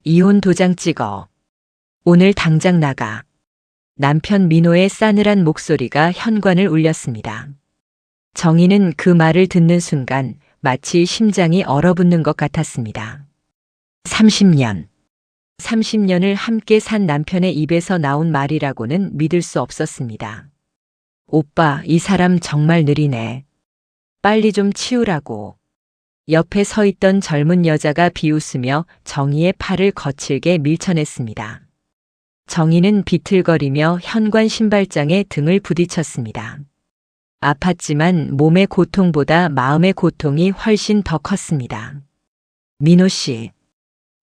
이혼 도장 찍어. 오늘 당장 나가. 남편 민호의 싸늘한 목소리가 현관을 울렸습니다. 정희는 그 말을 듣는 순간 마치 심장이 얼어붙는 것 같았습니다. 30년. 30년을 함께 산 남편의 입에서 나온 말이라고는 믿을 수 없었습니다. 오빠, 이 사람 정말 느리네. 빨리 좀 치우라고. 옆에 서 있던 젊은 여자가 비웃으며 정희의 팔을 거칠게 밀쳐냈습니다. 정희는 비틀거리며 현관 신발장에 등을 부딪혔습니다. 아팠지만 몸의 고통보다 마음의 고통이 훨씬 더 컸습니다. 민호 씨,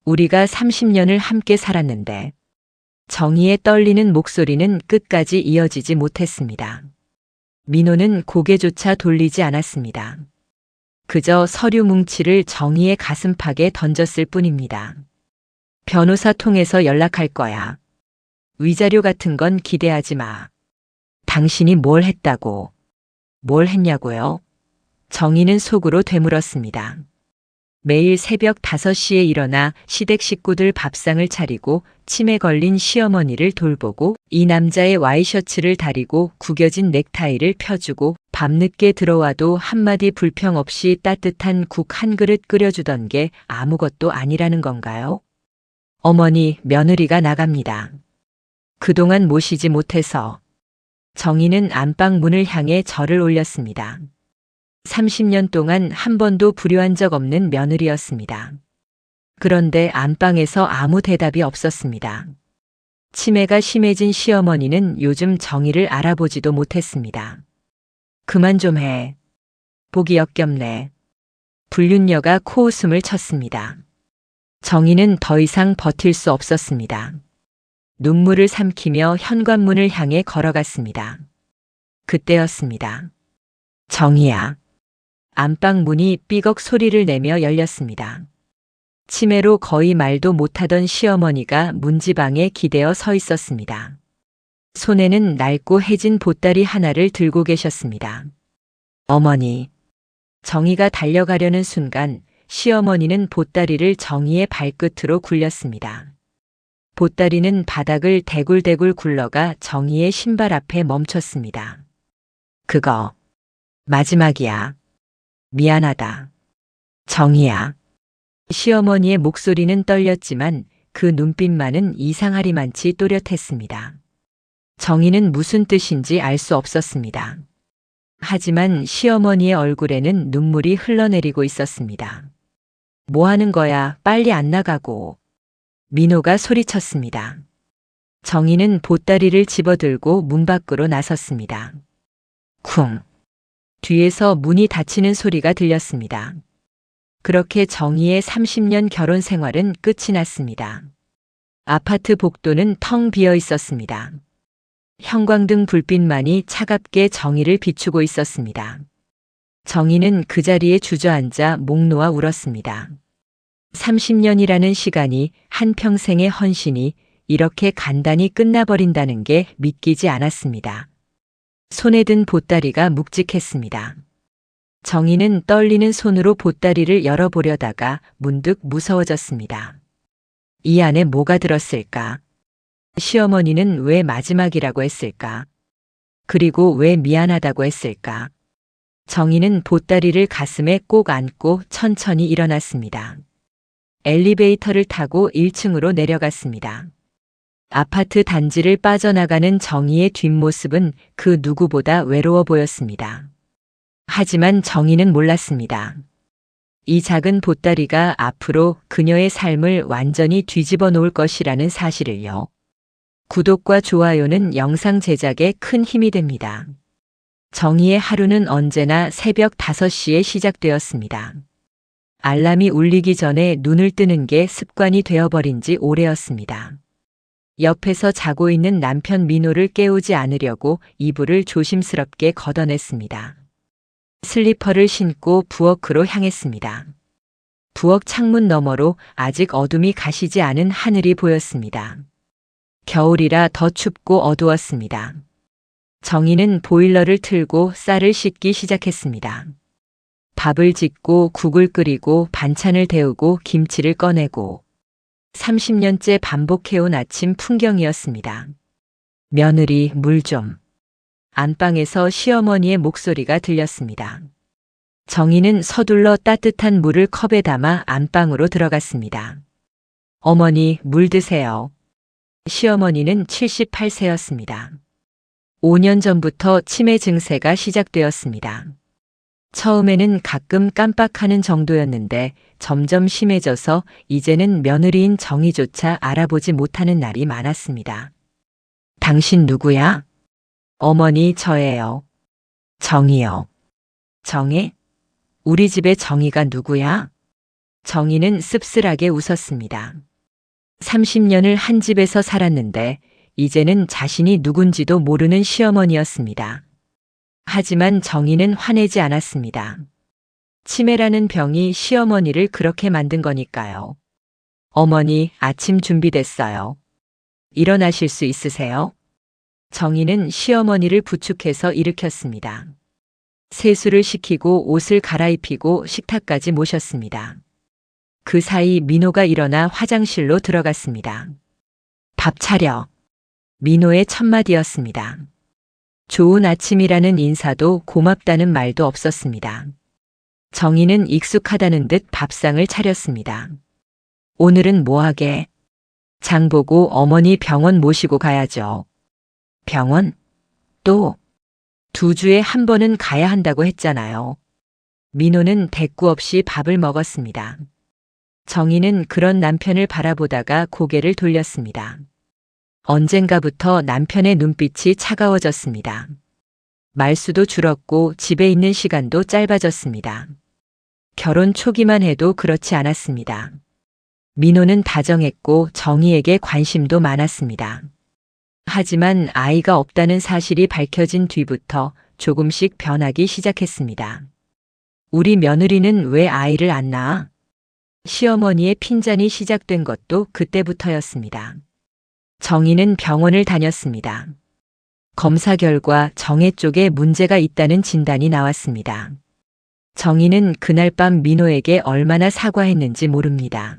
우리가 30년을 함께 살았는데. 정희의 떨리는 목소리는 끝까지 이어지지 못했습니다. 민호는 고개조차 돌리지 않았습니다. 그저 서류 뭉치를 정희의 가슴팍에 던졌을 뿐입니다. 변호사 통해서 연락할 거야. 위자료 같은 건 기대하지 마. 당신이 뭘 했다고. 뭘 했냐고요? 정희는 속으로 되물었습니다. 매일 새벽 5시에 일어나 시댁 식구들 밥상을 차리고 치매 걸린 시어머니를 돌보고 이 남자의 와이셔츠를 다리고 구겨진 넥타이를 펴주고 밤늦게 들어와도 한마디 불평 없이 따뜻한 국 한 그릇 끓여주던 게 아무것도 아니라는 건가요? 어머니, 며느리가 나갑니다. 그동안 모시지 못해서. 정희는 안방 문을 향해 절을 올렸습니다. 30년 동안 한 번도 불효한 적 없는 며느리였습니다. 그런데 안방에서 아무 대답이 없었습니다. 치매가 심해진 시어머니는 요즘 정희를 알아보지도 못했습니다. 그만 좀 해. 보기 역겹네. 불륜녀가 코웃음을 쳤습니다. 정희는 더 이상 버틸 수 없었습니다. 눈물을 삼키며 현관문을 향해 걸어갔습니다. 그때였습니다. 정희야. 안방 문이 삐걱 소리를 내며 열렸습니다. 치매로 거의 말도 못하던 시어머니가 문지방에 기대어 서 있었습니다. 손에는 낡고 해진 보따리 하나를 들고 계셨습니다. 어머니. 정희가 달려가려는 순간 시어머니는 보따리를 정희의 발끝으로 굴렸습니다. 보따리는 바닥을 대굴대굴 굴러가 정희의 신발 앞에 멈췄습니다. 그거 마지막이야. 미안하다. 정희야. 시어머니의 목소리는 떨렸지만 그 눈빛만은 이상하리만치 또렷했습니다. 정희는 무슨 뜻인지 알 수 없었습니다. 하지만 시어머니의 얼굴에는 눈물이 흘러내리고 있었습니다. 뭐 하는 거야? 빨리 안 나가고. 민호가 소리쳤습니다. 정희는 보따리를 집어들고 문 밖으로 나섰습니다. 쿵. 뒤에서 문이 닫히는 소리가 들렸습니다. 그렇게 정희의 30년 결혼 생활은 끝이 났습니다. 아파트 복도는 텅 비어 있었습니다. 형광등 불빛만이 차갑게 정희를 비추고 있었습니다. 정희는 그 자리에 주저앉아 목 놓아 울었습니다. 30년이라는 시간이, 한평생의 헌신이 이렇게 간단히 끝나버린다는 게 믿기지 않았습니다. 손에 든 보따리가 묵직했습니다. 정희는 떨리는 손으로 보따리를 열어보려다가 문득 무서워졌습니다. 이 안에 뭐가 들었을까? 시어머니는 왜 마지막이라고 했을까? 그리고 왜 미안하다고 했을까? 정희는 보따리를 가슴에 꼭 안고 천천히 일어났습니다. 엘리베이터를 타고 1층으로 내려갔습니다. 아파트 단지를 빠져나가는 정희의 뒷모습은 그 누구보다 외로워 보였습니다. 하지만 정희는 몰랐습니다. 이 작은 보따리가 앞으로 그녀의 삶을 완전히 뒤집어 놓을 것이라는 사실을요. 구독과 좋아요는 영상 제작에 큰 힘이 됩니다. 정희의 하루는 언제나 새벽 5시에 시작되었습니다. 알람이 울리기 전에 눈을 뜨는 게 습관이 되어버린 지 오래였습니다. 옆에서 자고 있는 남편 민호를 깨우지 않으려고 이불을 조심스럽게 걷어냈습니다. 슬리퍼를 신고 부엌으로 향했습니다. 부엌 창문 너머로 아직 어둠이 가시지 않은 하늘이 보였습니다. 겨울이라 더 춥고 어두웠습니다. 정희는 보일러를 틀고 쌀을 씻기 시작했습니다. 밥을 짓고 국을 끓이고 반찬을 데우고 김치를 꺼내고 30년째 반복해온 아침 풍경이었습니다. 며느리, 물 좀. 안방에서 시어머니의 목소리가 들렸습니다. 정희는 서둘러 따뜻한 물을 컵에 담아 안방으로 들어갔습니다. 어머니, 물 드세요. 시어머니는 78세였습니다. 5년 전부터 치매 증세가 시작되었습니다. 처음에는 가끔 깜빡하는 정도였는데 점점 심해져서 이제는 며느리인 정희조차 알아보지 못하는 날이 많았습니다. 당신 누구야? 어머니, 저예요. 정희요. 정희? 우리 집의 정희가 누구야? 정희는 씁쓸하게 웃었습니다. 30년을 한 집에서 살았는데 이제는 자신이 누군지도 모르는 시어머니였습니다. 하지만 정희는 화내지 않았습니다. 치매라는 병이 시어머니를 그렇게 만든 거니까요. 어머니, 아침 준비됐어요. 일어나실 수 있으세요? 정희는 시어머니를 부축해서 일으켰습니다. 세수를 시키고 옷을 갈아입히고 식탁까지 모셨습니다. 그 사이 민호가 일어나 화장실로 들어갔습니다. 밥 차려. 민호의 첫마디였습니다. 좋은 아침이라는 인사도 고맙다는 말도 없었습니다. 정희는 익숙하다는 듯 밥상을 차렸습니다. 오늘은 뭐하게? 장 보고 어머니 병원 모시고 가야죠. 병원? 또? 2주에 한 번은 가야 한다고 했잖아요. 민호는 대꾸 없이 밥을 먹었습니다. 정희는 그런 남편을 바라보다가 고개를 돌렸습니다. 언젠가부터 남편의 눈빛이 차가워졌습니다. 말수도 줄었고 집에 있는 시간도 짧아졌습니다. 결혼 초기만 해도 그렇지 않았습니다. 민호는 다정했고 정희에게 관심도 많았습니다. 하지만 아이가 없다는 사실이 밝혀진 뒤부터 조금씩 변하기 시작했습니다. 우리 며느리는 왜 아이를 안 낳아? 시어머니의 핀잔이 시작된 것도 그때부터였습니다. 정희는 병원을 다녔습니다. 검사 결과 정애 쪽에 문제가 있다는 진단이 나왔습니다. 정희는 그날 밤 민호에게 얼마나 사과했는지 모릅니다.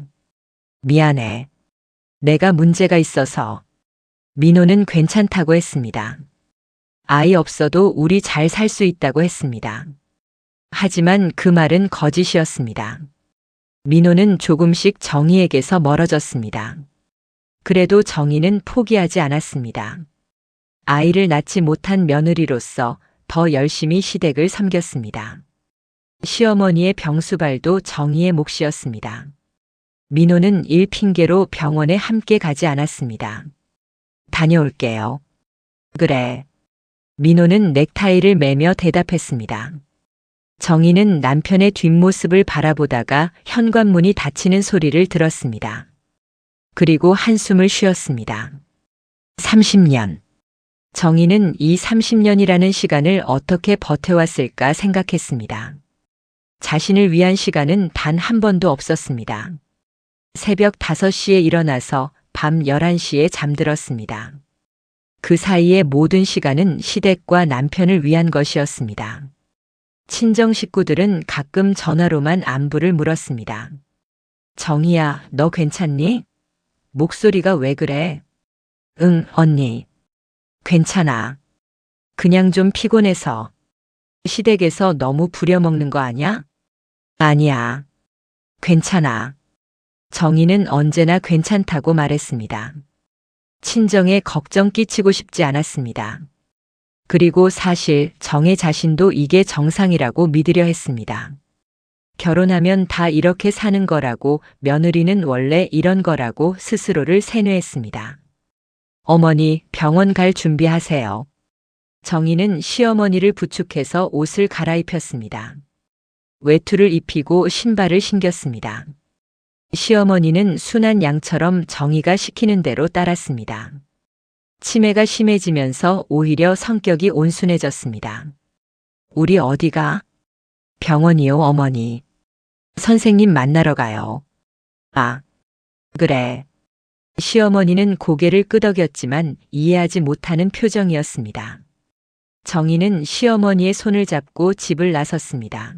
미안해. 내가 문제가 있어서. 민호는 괜찮다고 했습니다. 아이 없어도 우리 잘 살 수 있다고 했습니다. 하지만 그 말은 거짓이었습니다. 민호는 조금씩 정희에게서 멀어졌습니다. 그래도 정희는 포기하지 않았습니다. 아이를 낳지 못한 며느리로서 더 열심히 시댁을 섬겼습니다. 시어머니의 병수발도 정희의 몫이었습니다. 민호는 일 핑계로 병원에 함께 가지 않았습니다. 다녀올게요. 그래. 민호는 넥타이를 매며 대답했습니다. 정희는 남편의 뒷모습을 바라보다가 현관문이 닫히는 소리를 들었습니다. 그리고 한숨을 쉬었습니다. 30년. 정희는 이 30년이라는 시간을 어떻게 버텨왔을까 생각했습니다. 자신을 위한 시간은 단 한 번도 없었습니다. 새벽 5시에 일어나서 밤 11시에 잠들었습니다. 그 사이의 모든 시간은 시댁과 남편을 위한 것이었습니다. 친정 식구들은 가끔 전화로만 안부를 물었습니다. 정희야, 너 괜찮니? 목소리가 왜 그래? 응, 언니. 괜찮아. 그냥 좀 피곤해서. 시댁에서 너무 부려먹는 거 아냐? 아니야. 괜찮아. 정희는 언제나 괜찮다고 말했습니다. 친정에 걱정 끼치고 싶지 않았습니다. 그리고 사실 정혜 자신도 이게 정상이라고 믿으려 했습니다. 결혼하면 다 이렇게 사는 거라고, 며느리는 원래 이런 거라고 스스로를 세뇌했습니다. 어머니, 병원 갈 준비하세요. 정희는 시어머니를 부축해서 옷을 갈아입혔습니다. 외투를 입히고 신발을 신겼습니다. 시어머니는 순한 양처럼 정희가 시키는 대로 따랐습니다. 치매가 심해지면서 오히려 성격이 온순해졌습니다. 우리 어디가? 병원이요, 어머니. 선생님 만나러 가요. 아, 그래. 시어머니는 고개를 끄덕였지만 이해하지 못하는 표정이었습니다. 정희는 시어머니의 손을 잡고 집을 나섰습니다.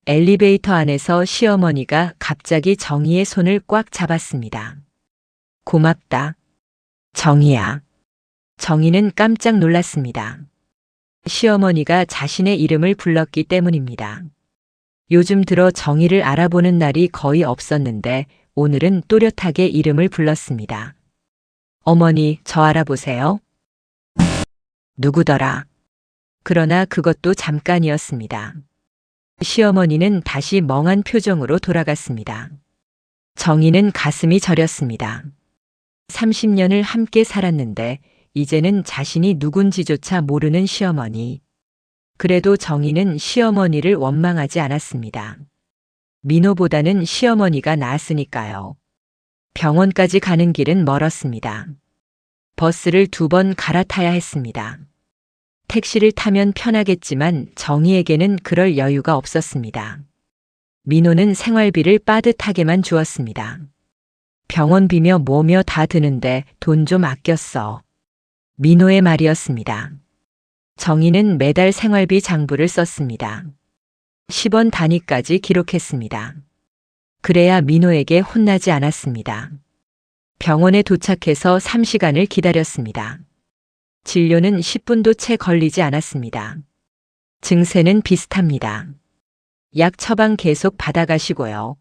엘리베이터 안에서 시어머니가 갑자기 정희의 손을 꽉 잡았습니다. 고맙다. 정희야. 정희는 깜짝 놀랐습니다. 시어머니가 자신의 이름을 불렀기 때문입니다. 요즘 들어 정희를 알아보는 날이 거의 없었는데 오늘은 또렷하게 이름을 불렀습니다. 어머니, 저 알아보세요? 누구더라? 그러나 그것도 잠깐이었습니다. 시어머니는 다시 멍한 표정으로 돌아갔습니다. 정희는 가슴이 저렸습니다. 30년을 함께 살았는데 이제는 자신이 누군지조차 모르는 시어머니. 그래도 정희는 시어머니를 원망하지 않았습니다. 민호보다는 시어머니가 나았으니까요. 병원까지 가는 길은 멀었습니다. 버스를 2번 갈아타야 했습니다. 택시를 타면 편하겠지만 정희에게는 그럴 여유가 없었습니다. 민호는 생활비를 빠듯하게만 주었습니다. 병원비며 뭐며 다 드는데 돈 좀 아꼈어. 민호의 말이었습니다. 정희는 매달 생활비 장부를 썼습니다. 10원 단위까지 기록했습니다. 그래야 민호에게 혼나지 않았습니다. 병원에 도착해서 3시간을 기다렸습니다. 진료는 10분도 채 걸리지 않았습니다. 증세는 비슷합니다. 약 처방 계속 받아가시고요.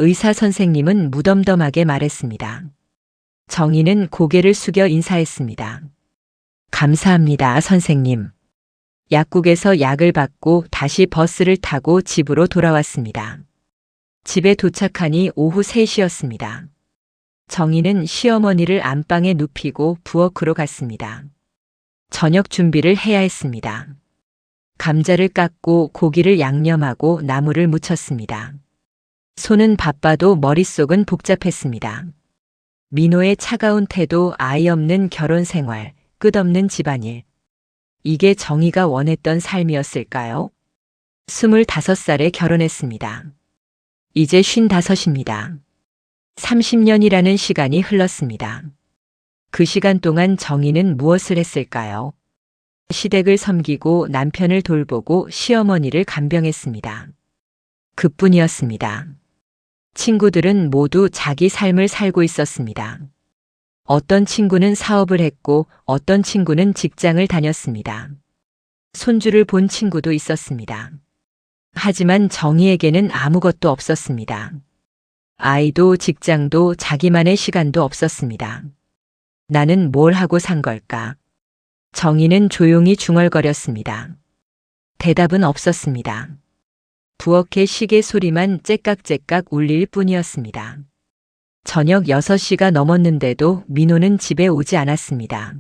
의사 선생님은 무덤덤하게 말했습니다. 정희는 고개를 숙여 인사했습니다. 감사합니다, 선생님. 약국에서 약을 받고 다시 버스를 타고 집으로 돌아왔습니다. 집에 도착하니 오후 3시였습니다. 정희는 시어머니를 안방에 눕히고 부엌으로 갔습니다. 저녁 준비를 해야 했습니다. 감자를 깎고 고기를 양념하고 나물을 무쳤습니다. 손은 바빠도 머릿속은 복잡했습니다. 민호의 차가운 태도, 아이 없는 결혼 생활, 끝없는 집안일. 이게 정희가 원했던 삶이었을까요? 25살에 결혼했습니다. 이제 55입니다. 30년이라는 시간이 흘렀습니다. 그 시간 동안 정희는 무엇을 했을까요? 시댁을 섬기고 남편을 돌보고 시어머니를 간병했습니다. 그뿐이었습니다. 친구들은 모두 자기 삶을 살고 있었습니다. 어떤 친구는 사업을 했고 어떤 친구는 직장을 다녔습니다. 손주를 본 친구도 있었습니다. 하지만 정희에게는 아무것도 없었습니다. 아이도 직장도 자기만의 시간도 없었습니다. 나는 뭘 하고 산 걸까? 정희는 조용히 중얼거렸습니다. 대답은 없었습니다. 부엌의 시계 소리만 째깍째깍 울릴 뿐이었습니다. 저녁 6시가 넘었는데도 민호는 집에 오지 않았습니다.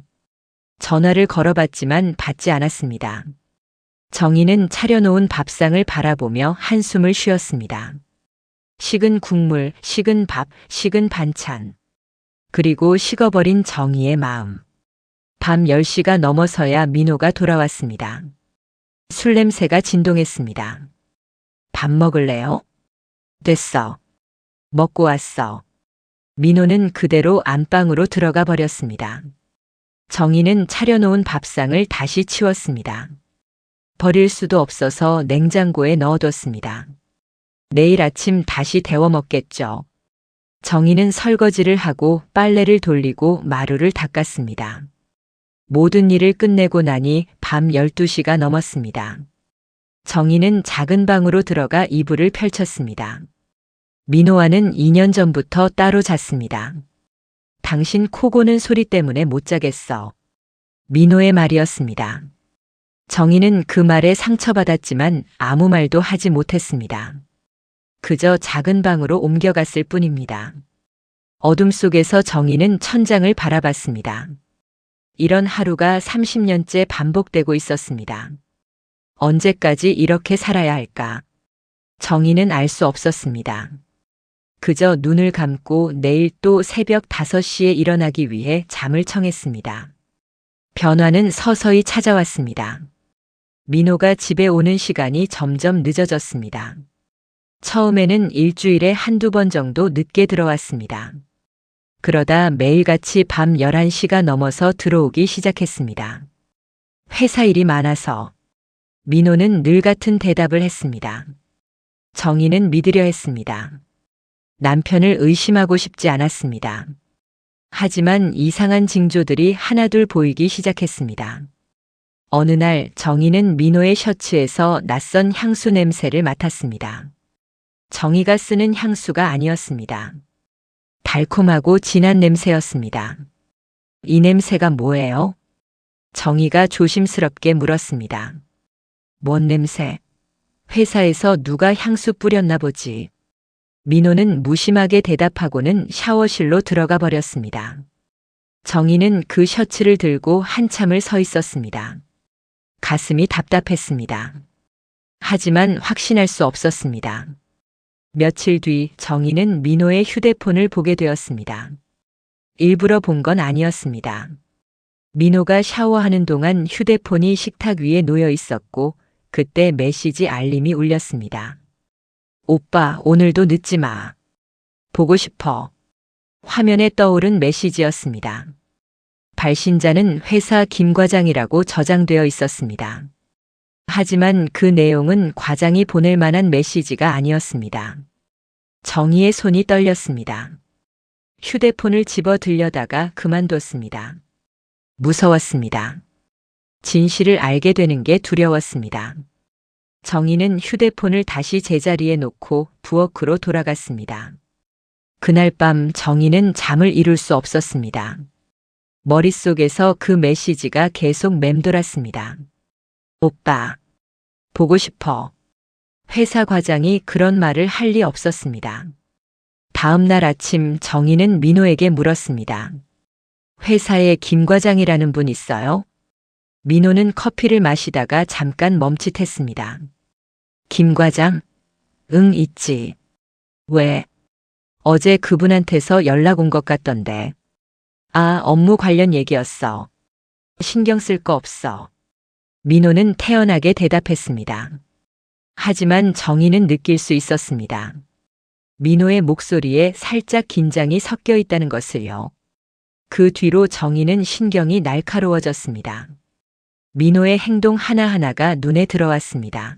전화를 걸어봤지만 받지 않았습니다. 정희는 차려놓은 밥상을 바라보며 한숨을 쉬었습니다. 식은 국물, 식은 밥, 식은 반찬. 그리고 식어버린 정희의 마음. 밤 10시가 넘어서야 민호가 돌아왔습니다. 술 냄새가 진동했습니다. 밥 먹을래요? 됐어. 먹고 왔어. 민호는 그대로 안방으로 들어가 버렸습니다. 정희는 차려놓은 밥상을 다시 치웠습니다. 버릴 수도 없어서 냉장고에 넣어뒀습니다. 내일 아침 다시 데워 먹겠죠. 정희는 설거지를 하고 빨래를 돌리고 마루를 닦았습니다. 모든 일을 끝내고 나니 밤 12시가 넘었습니다. 정희는 작은 방으로 들어가 이불을 펼쳤습니다. 민호와는 2년 전부터 따로 잤습니다. 당신 코 고는 소리 때문에 못 자겠어. 민호의 말이었습니다. 정희는 그 말에 상처받았지만 아무 말도 하지 못했습니다. 그저 작은 방으로 옮겨갔을 뿐입니다. 어둠 속에서 정희는 천장을 바라봤습니다. 이런 하루가 30년째 반복되고 있었습니다. 언제까지 이렇게 살아야 할까? 정희는 알 수 없었습니다. 그저 눈을 감고 내일 또 새벽 5시에 일어나기 위해 잠을 청했습니다. 변화는 서서히 찾아왔습니다. 민호가 집에 오는 시간이 점점 늦어졌습니다. 처음에는 일주일에 1~2번 정도 늦게 들어왔습니다. 그러다 매일같이 밤 11시가 넘어서 들어오기 시작했습니다. 회사 일이 많아서. 민호는 늘 같은 대답을 했습니다. 정희는 믿으려 했습니다. 남편을 의심하고 싶지 않았습니다. 하지만 이상한 징조들이 하나둘 보이기 시작했습니다. 어느 날 정희는 민호의 셔츠에서 낯선 향수 냄새를 맡았습니다. 정희가 쓰는 향수가 아니었습니다. 달콤하고 진한 냄새였습니다. 이 냄새가 뭐예요? 정희가 조심스럽게 물었습니다. 뭔 냄새? 회사에서 누가 향수 뿌렸나 보지. 민호는 무심하게 대답하고는 샤워실로 들어가 버렸습니다. 정희는 그 셔츠를 들고 한참을 서 있었습니다. 가슴이 답답했습니다. 하지만 확신할 수 없었습니다. 며칠 뒤 정희는 민호의 휴대폰을 보게 되었습니다. 일부러 본 건 아니었습니다. 민호가 샤워하는 동안 휴대폰이 식탁 위에 놓여 있었고 그때 메시지 알림이 울렸습니다. 오빠, 오늘도 늦지 마. 보고 싶어. 화면에 떠오른 메시지였습니다. 발신자는 회사 김 과장이라고 저장되어 있었습니다. 하지만 그 내용은 과장이 보낼 만한 메시지가 아니었습니다. 정희의 손이 떨렸습니다. 휴대폰을 집어 들려다가 그만뒀습니다. 무서웠습니다. 진실을 알게 되는 게 두려웠습니다. 정희는 휴대폰을 다시 제자리에 놓고 부엌으로 돌아갔습니다. 그날 밤 정희는 잠을 이룰 수 없었습니다. 머릿속에서 그 메시지가 계속 맴돌았습니다. 오빠, 보고 싶어. 회사 과장이 그런 말을 할 리 없었습니다. 다음 날 아침 정희는 민호에게 물었습니다. 회사에 김 과장이라는 분 있어요? 민호는 커피를 마시다가 잠깐 멈칫했습니다. 김 과장? 응, 있지. 왜? 어제 그분한테서 연락 온 것 같던데. 아, 업무 관련 얘기였어. 신경 쓸 거 없어. 민호는 태연하게 대답했습니다. 하지만 정희는 느낄 수 있었습니다. 민호의 목소리에 살짝 긴장이 섞여 있다는 것을요. 그 뒤로 정희는 신경이 날카로워졌습니다. 민호의 행동 하나하나가 눈에 들어왔습니다.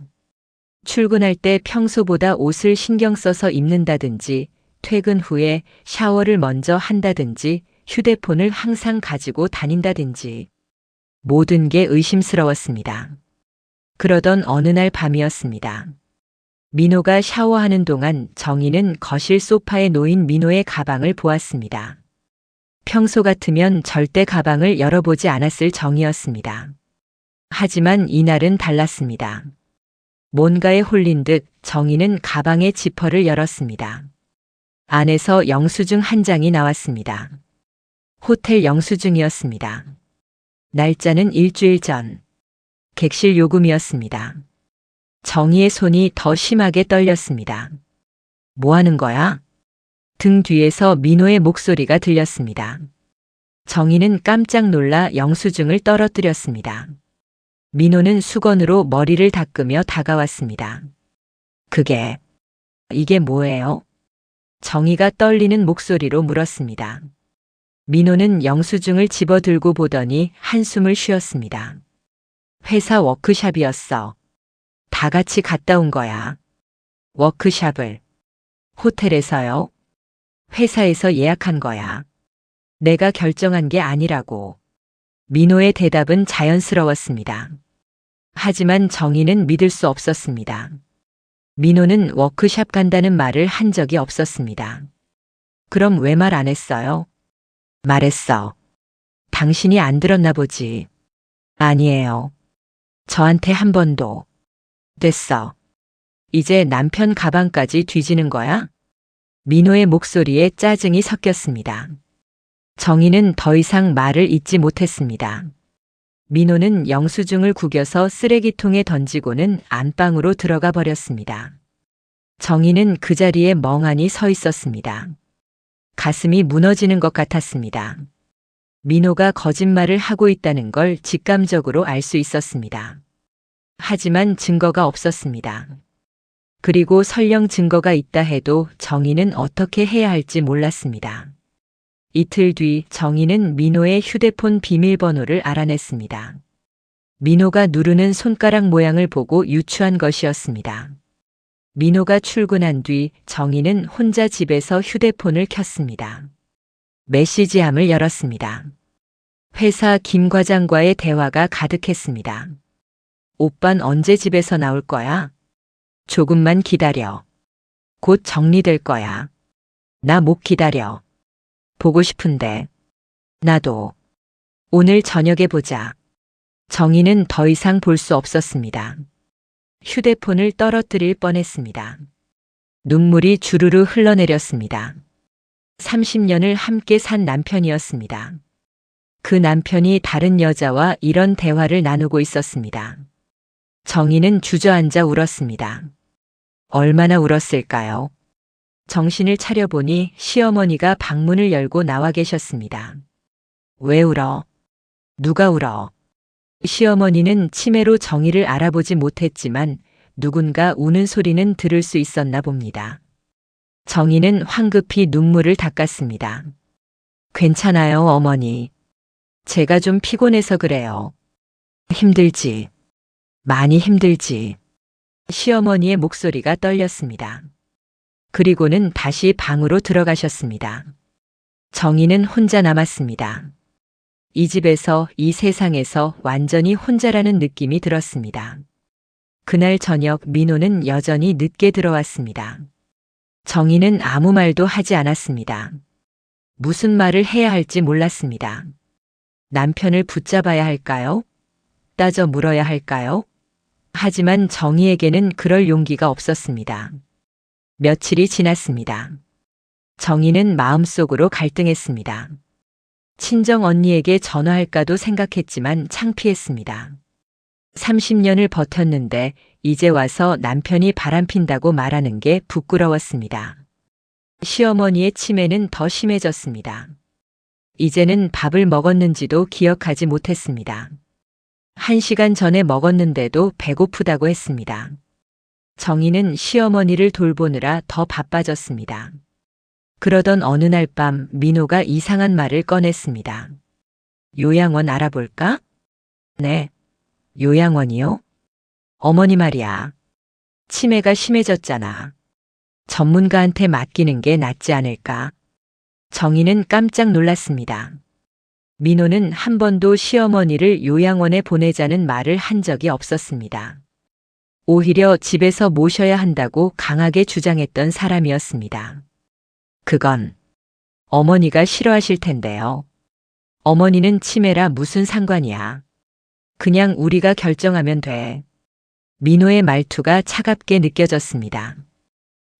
출근할 때 평소보다 옷을 신경 써서 입는다든지, 퇴근 후에 샤워를 먼저 한다든지, 휴대폰을 항상 가지고 다닌다든지. 모든 게 의심스러웠습니다. 그러던 어느 날 밤이었습니다. 민호가 샤워하는 동안 정희는 거실 소파에 놓인 민호의 가방을 보았습니다. 평소 같으면 절대 가방을 열어보지 않았을 정희였습니다. 하지만 이날은 달랐습니다. 뭔가에 홀린 듯 정희는 가방의 지퍼를 열었습니다. 안에서 영수증 한 장이 나왔습니다. 호텔 영수증이었습니다. 날짜는 일주일 전. 객실 요금이었습니다. 정희의 손이 더 심하게 떨렸습니다. 뭐 하는 거야? 등 뒤에서 민호의 목소리가 들렸습니다. 정희는 깜짝 놀라 영수증을 떨어뜨렸습니다. 민호는 수건으로 머리를 닦으며 다가왔습니다. 이게 뭐예요? 정희가 떨리는 목소리로 물었습니다. 민호는 영수증을 집어들고 보더니 한숨을 쉬었습니다. 회사 워크샵이었어. 다 같이 갔다 온 거야. 워크샵을. 호텔에서요? 회사에서 예약한 거야. 내가 결정한 게 아니라고. 민호의 대답은 자연스러웠습니다. 하지만 정희는 믿을 수 없었습니다. 민호는 워크샵 간다는 말을 한 적이 없었습니다. 그럼 왜 말 안 했어요? 말했어. 당신이 안 들었나 보지. 아니에요. 저한테 한 번도. 됐어. 이제 남편 가방까지 뒤지는 거야? 민호의 목소리에 짜증이 섞였습니다. 정희는 더 이상 말을 잇지 못했습니다. 민호는 영수증을 구겨서 쓰레기통에 던지고는 안방으로 들어가 버렸습니다. 정희는 그 자리에 멍하니 서 있었습니다. 가슴이 무너지는 것 같았습니다. 민호가 거짓말을 하고 있다는 걸 직감적으로 알 수 있었습니다. 하지만 증거가 없었습니다. 그리고 설령 증거가 있다 해도 정희는 어떻게 해야 할지 몰랐습니다. 이틀 뒤 정희는 민호의 휴대폰 비밀번호를 알아냈습니다. 민호가 누르는 손가락 모양을 보고 유추한 것이었습니다. 민호가 출근한 뒤 정희는 혼자 집에서 휴대폰을 켰습니다. 메시지함을 열었습니다. 회사 김 과장과의 대화가 가득했습니다. 오빤 언제 집에서 나올 거야? 조금만 기다려. 곧 정리될 거야. 나 못 기다려. 보고 싶은데. 나도. 오늘 저녁에 보자. 정희는 더 이상 볼 수 없었습니다. 휴대폰을 떨어뜨릴 뻔했습니다. 눈물이 주르르 흘러내렸습니다. 30년을 함께 산 남편이었습니다. 그 남편이 다른 여자와 이런 대화를 나누고 있었습니다. 정희는 주저앉아 울었습니다. 얼마나 울었을까요? 정신을 차려보니 시어머니가 방문을 열고 나와 계셨습니다. 왜 울어? 누가 울어? 시어머니는 치매로 정희를 알아보지 못했지만 누군가 우는 소리는 들을 수 있었나 봅니다. 정희는 황급히 눈물을 닦았습니다. 괜찮아요, 어머니. 제가 좀 피곤해서 그래요. 힘들지. 많이 힘들지. 시어머니의 목소리가 떨렸습니다. 그리고는 다시 방으로 들어가셨습니다. 정희는 혼자 남았습니다. 이 집에서, 이 세상에서 완전히 혼자라는 느낌이 들었습니다. 그날 저녁 민호는 여전히 늦게 들어왔습니다. 정희는 아무 말도 하지 않았습니다. 무슨 말을 해야 할지 몰랐습니다. 남편을 붙잡아야 할까요? 따져 물어야 할까요? 하지만 정희에게는 그럴 용기가 없었습니다. 며칠이 지났습니다. 정희는 마음속으로 갈등했습니다. 친정 언니에게 전화할까도 생각했지만 창피했습니다. 30년을 버텼는데 이제 와서 남편이 바람핀다고 말하는 게 부끄러웠습니다. 시어머니의 치매는 더 심해졌습니다. 이제는 밥을 먹었는지도 기억하지 못했습니다. 1시간 전에 먹었는데도 배고프다고 했습니다. 정희는 시어머니를 돌보느라 더 바빠졌습니다. 그러던 어느 날 밤 민호가 이상한 말을 꺼냈습니다. 요양원 알아볼까? 네. 요양원이요? 어머니 말이야. 치매가 심해졌잖아. 전문가한테 맡기는 게 낫지 않을까? 정희는 깜짝 놀랐습니다. 민호는 한 번도 시어머니를 요양원에 보내자는 말을 한 적이 없었습니다. 오히려 집에서 모셔야 한다고 강하게 주장했던 사람이었습니다. 그건 어머니가 싫어하실 텐데요. 어머니는 치매라 무슨 상관이야. 그냥 우리가 결정하면 돼. 민호의 말투가 차갑게 느껴졌습니다.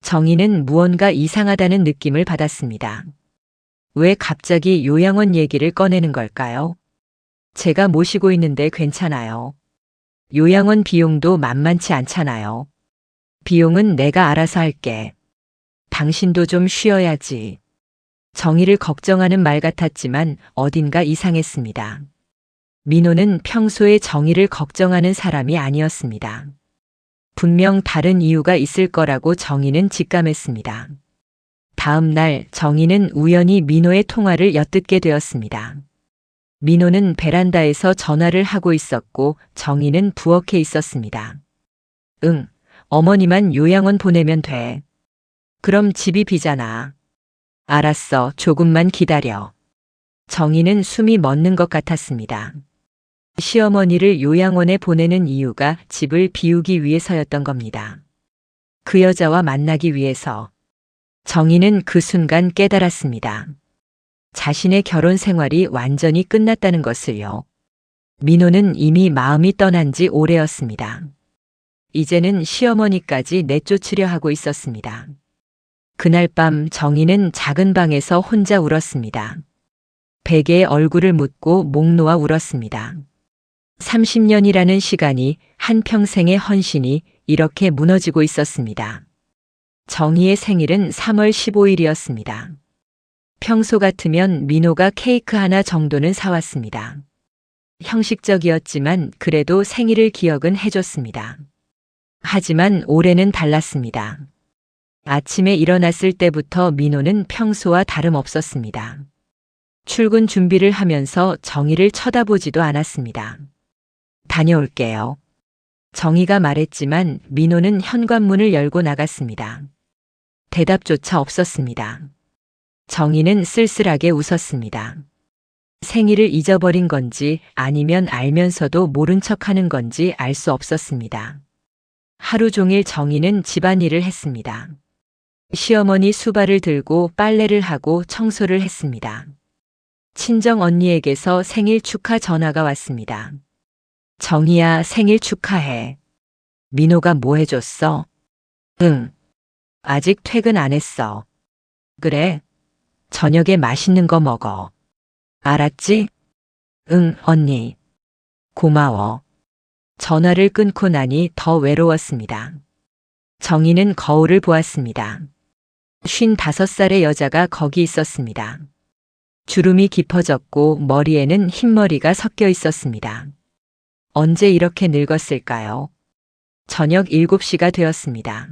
정희는 무언가 이상하다는 느낌을 받았습니다. 왜 갑자기 요양원 얘기를 꺼내는 걸까요? 제가 모시고 있는데 괜찮아요. 요양원 비용도 만만치 않잖아요. 비용은 내가 알아서 할게. 당신도 좀 쉬어야지. 정희를 걱정하는 말 같았지만 어딘가 이상했습니다. 민호는 평소에 정희를 걱정하는 사람이 아니었습니다. 분명 다른 이유가 있을 거라고 정희는 직감했습니다. 다음 날 정희는 우연히 민호의 통화를 엿듣게 되었습니다. 민호는 베란다에서 전화를 하고 있었고 정희는 부엌에 있었습니다. 응, 어머니만 요양원 보내면 돼. 그럼 집이 비잖아. 알았어, 조금만 기다려. 정희는 숨이 멎는 것 같았습니다. 시어머니를 요양원에 보내는 이유가 집을 비우기 위해서였던 겁니다. 그 여자와 만나기 위해서. 정희는 그 순간 깨달았습니다. 자신의 결혼 생활이 완전히 끝났다는 것을요. 민호는 이미 마음이 떠난 지 오래였습니다. 이제는 시어머니까지 내쫓으려 하고 있었습니다. 그날 밤 정희는 작은 방에서 혼자 울었습니다. 베개에 얼굴을 묻고 목 놓아 울었습니다. 30년이라는 시간이, 한평생의 헌신이 이렇게 무너지고 있었습니다. 정희의 생일은 3월 15일이었습니다. 평소 같으면 민호가 케이크 하나 정도는 사왔습니다. 형식적이었지만 그래도 생일을 기억은 해줬습니다. 하지만 올해는 달랐습니다. 아침에 일어났을 때부터 민호는 평소와 다름없었습니다. 출근 준비를 하면서 정희를 쳐다보지도 않았습니다. 다녀올게요. 정희가 말했지만 민호는 현관문을 열고 나갔습니다. 대답조차 없었습니다. 정희는 쓸쓸하게 웃었습니다. 생일을 잊어버린 건지 아니면 알면서도 모른 척하는 건지 알 수 없었습니다. 하루 종일 정희는 집안일을 했습니다. 시어머니 수발을 들고 빨래를 하고 청소를 했습니다. 친정 언니에게서 생일 축하 전화가 왔습니다. 정희야, 생일 축하해. 민호가 뭐 해줬어? 응. 아직 퇴근 안 했어. 그래. 저녁에 맛있는 거 먹어. 알았지? 응, 언니. 고마워. 전화를 끊고 나니 더 외로웠습니다. 정희는 거울을 보았습니다. 55살의 여자가 거기 있었습니다. 주름이 깊어졌고 머리에는 흰머리가 섞여 있었습니다. 언제 이렇게 늙었을까요? 저녁 7시가 되었습니다.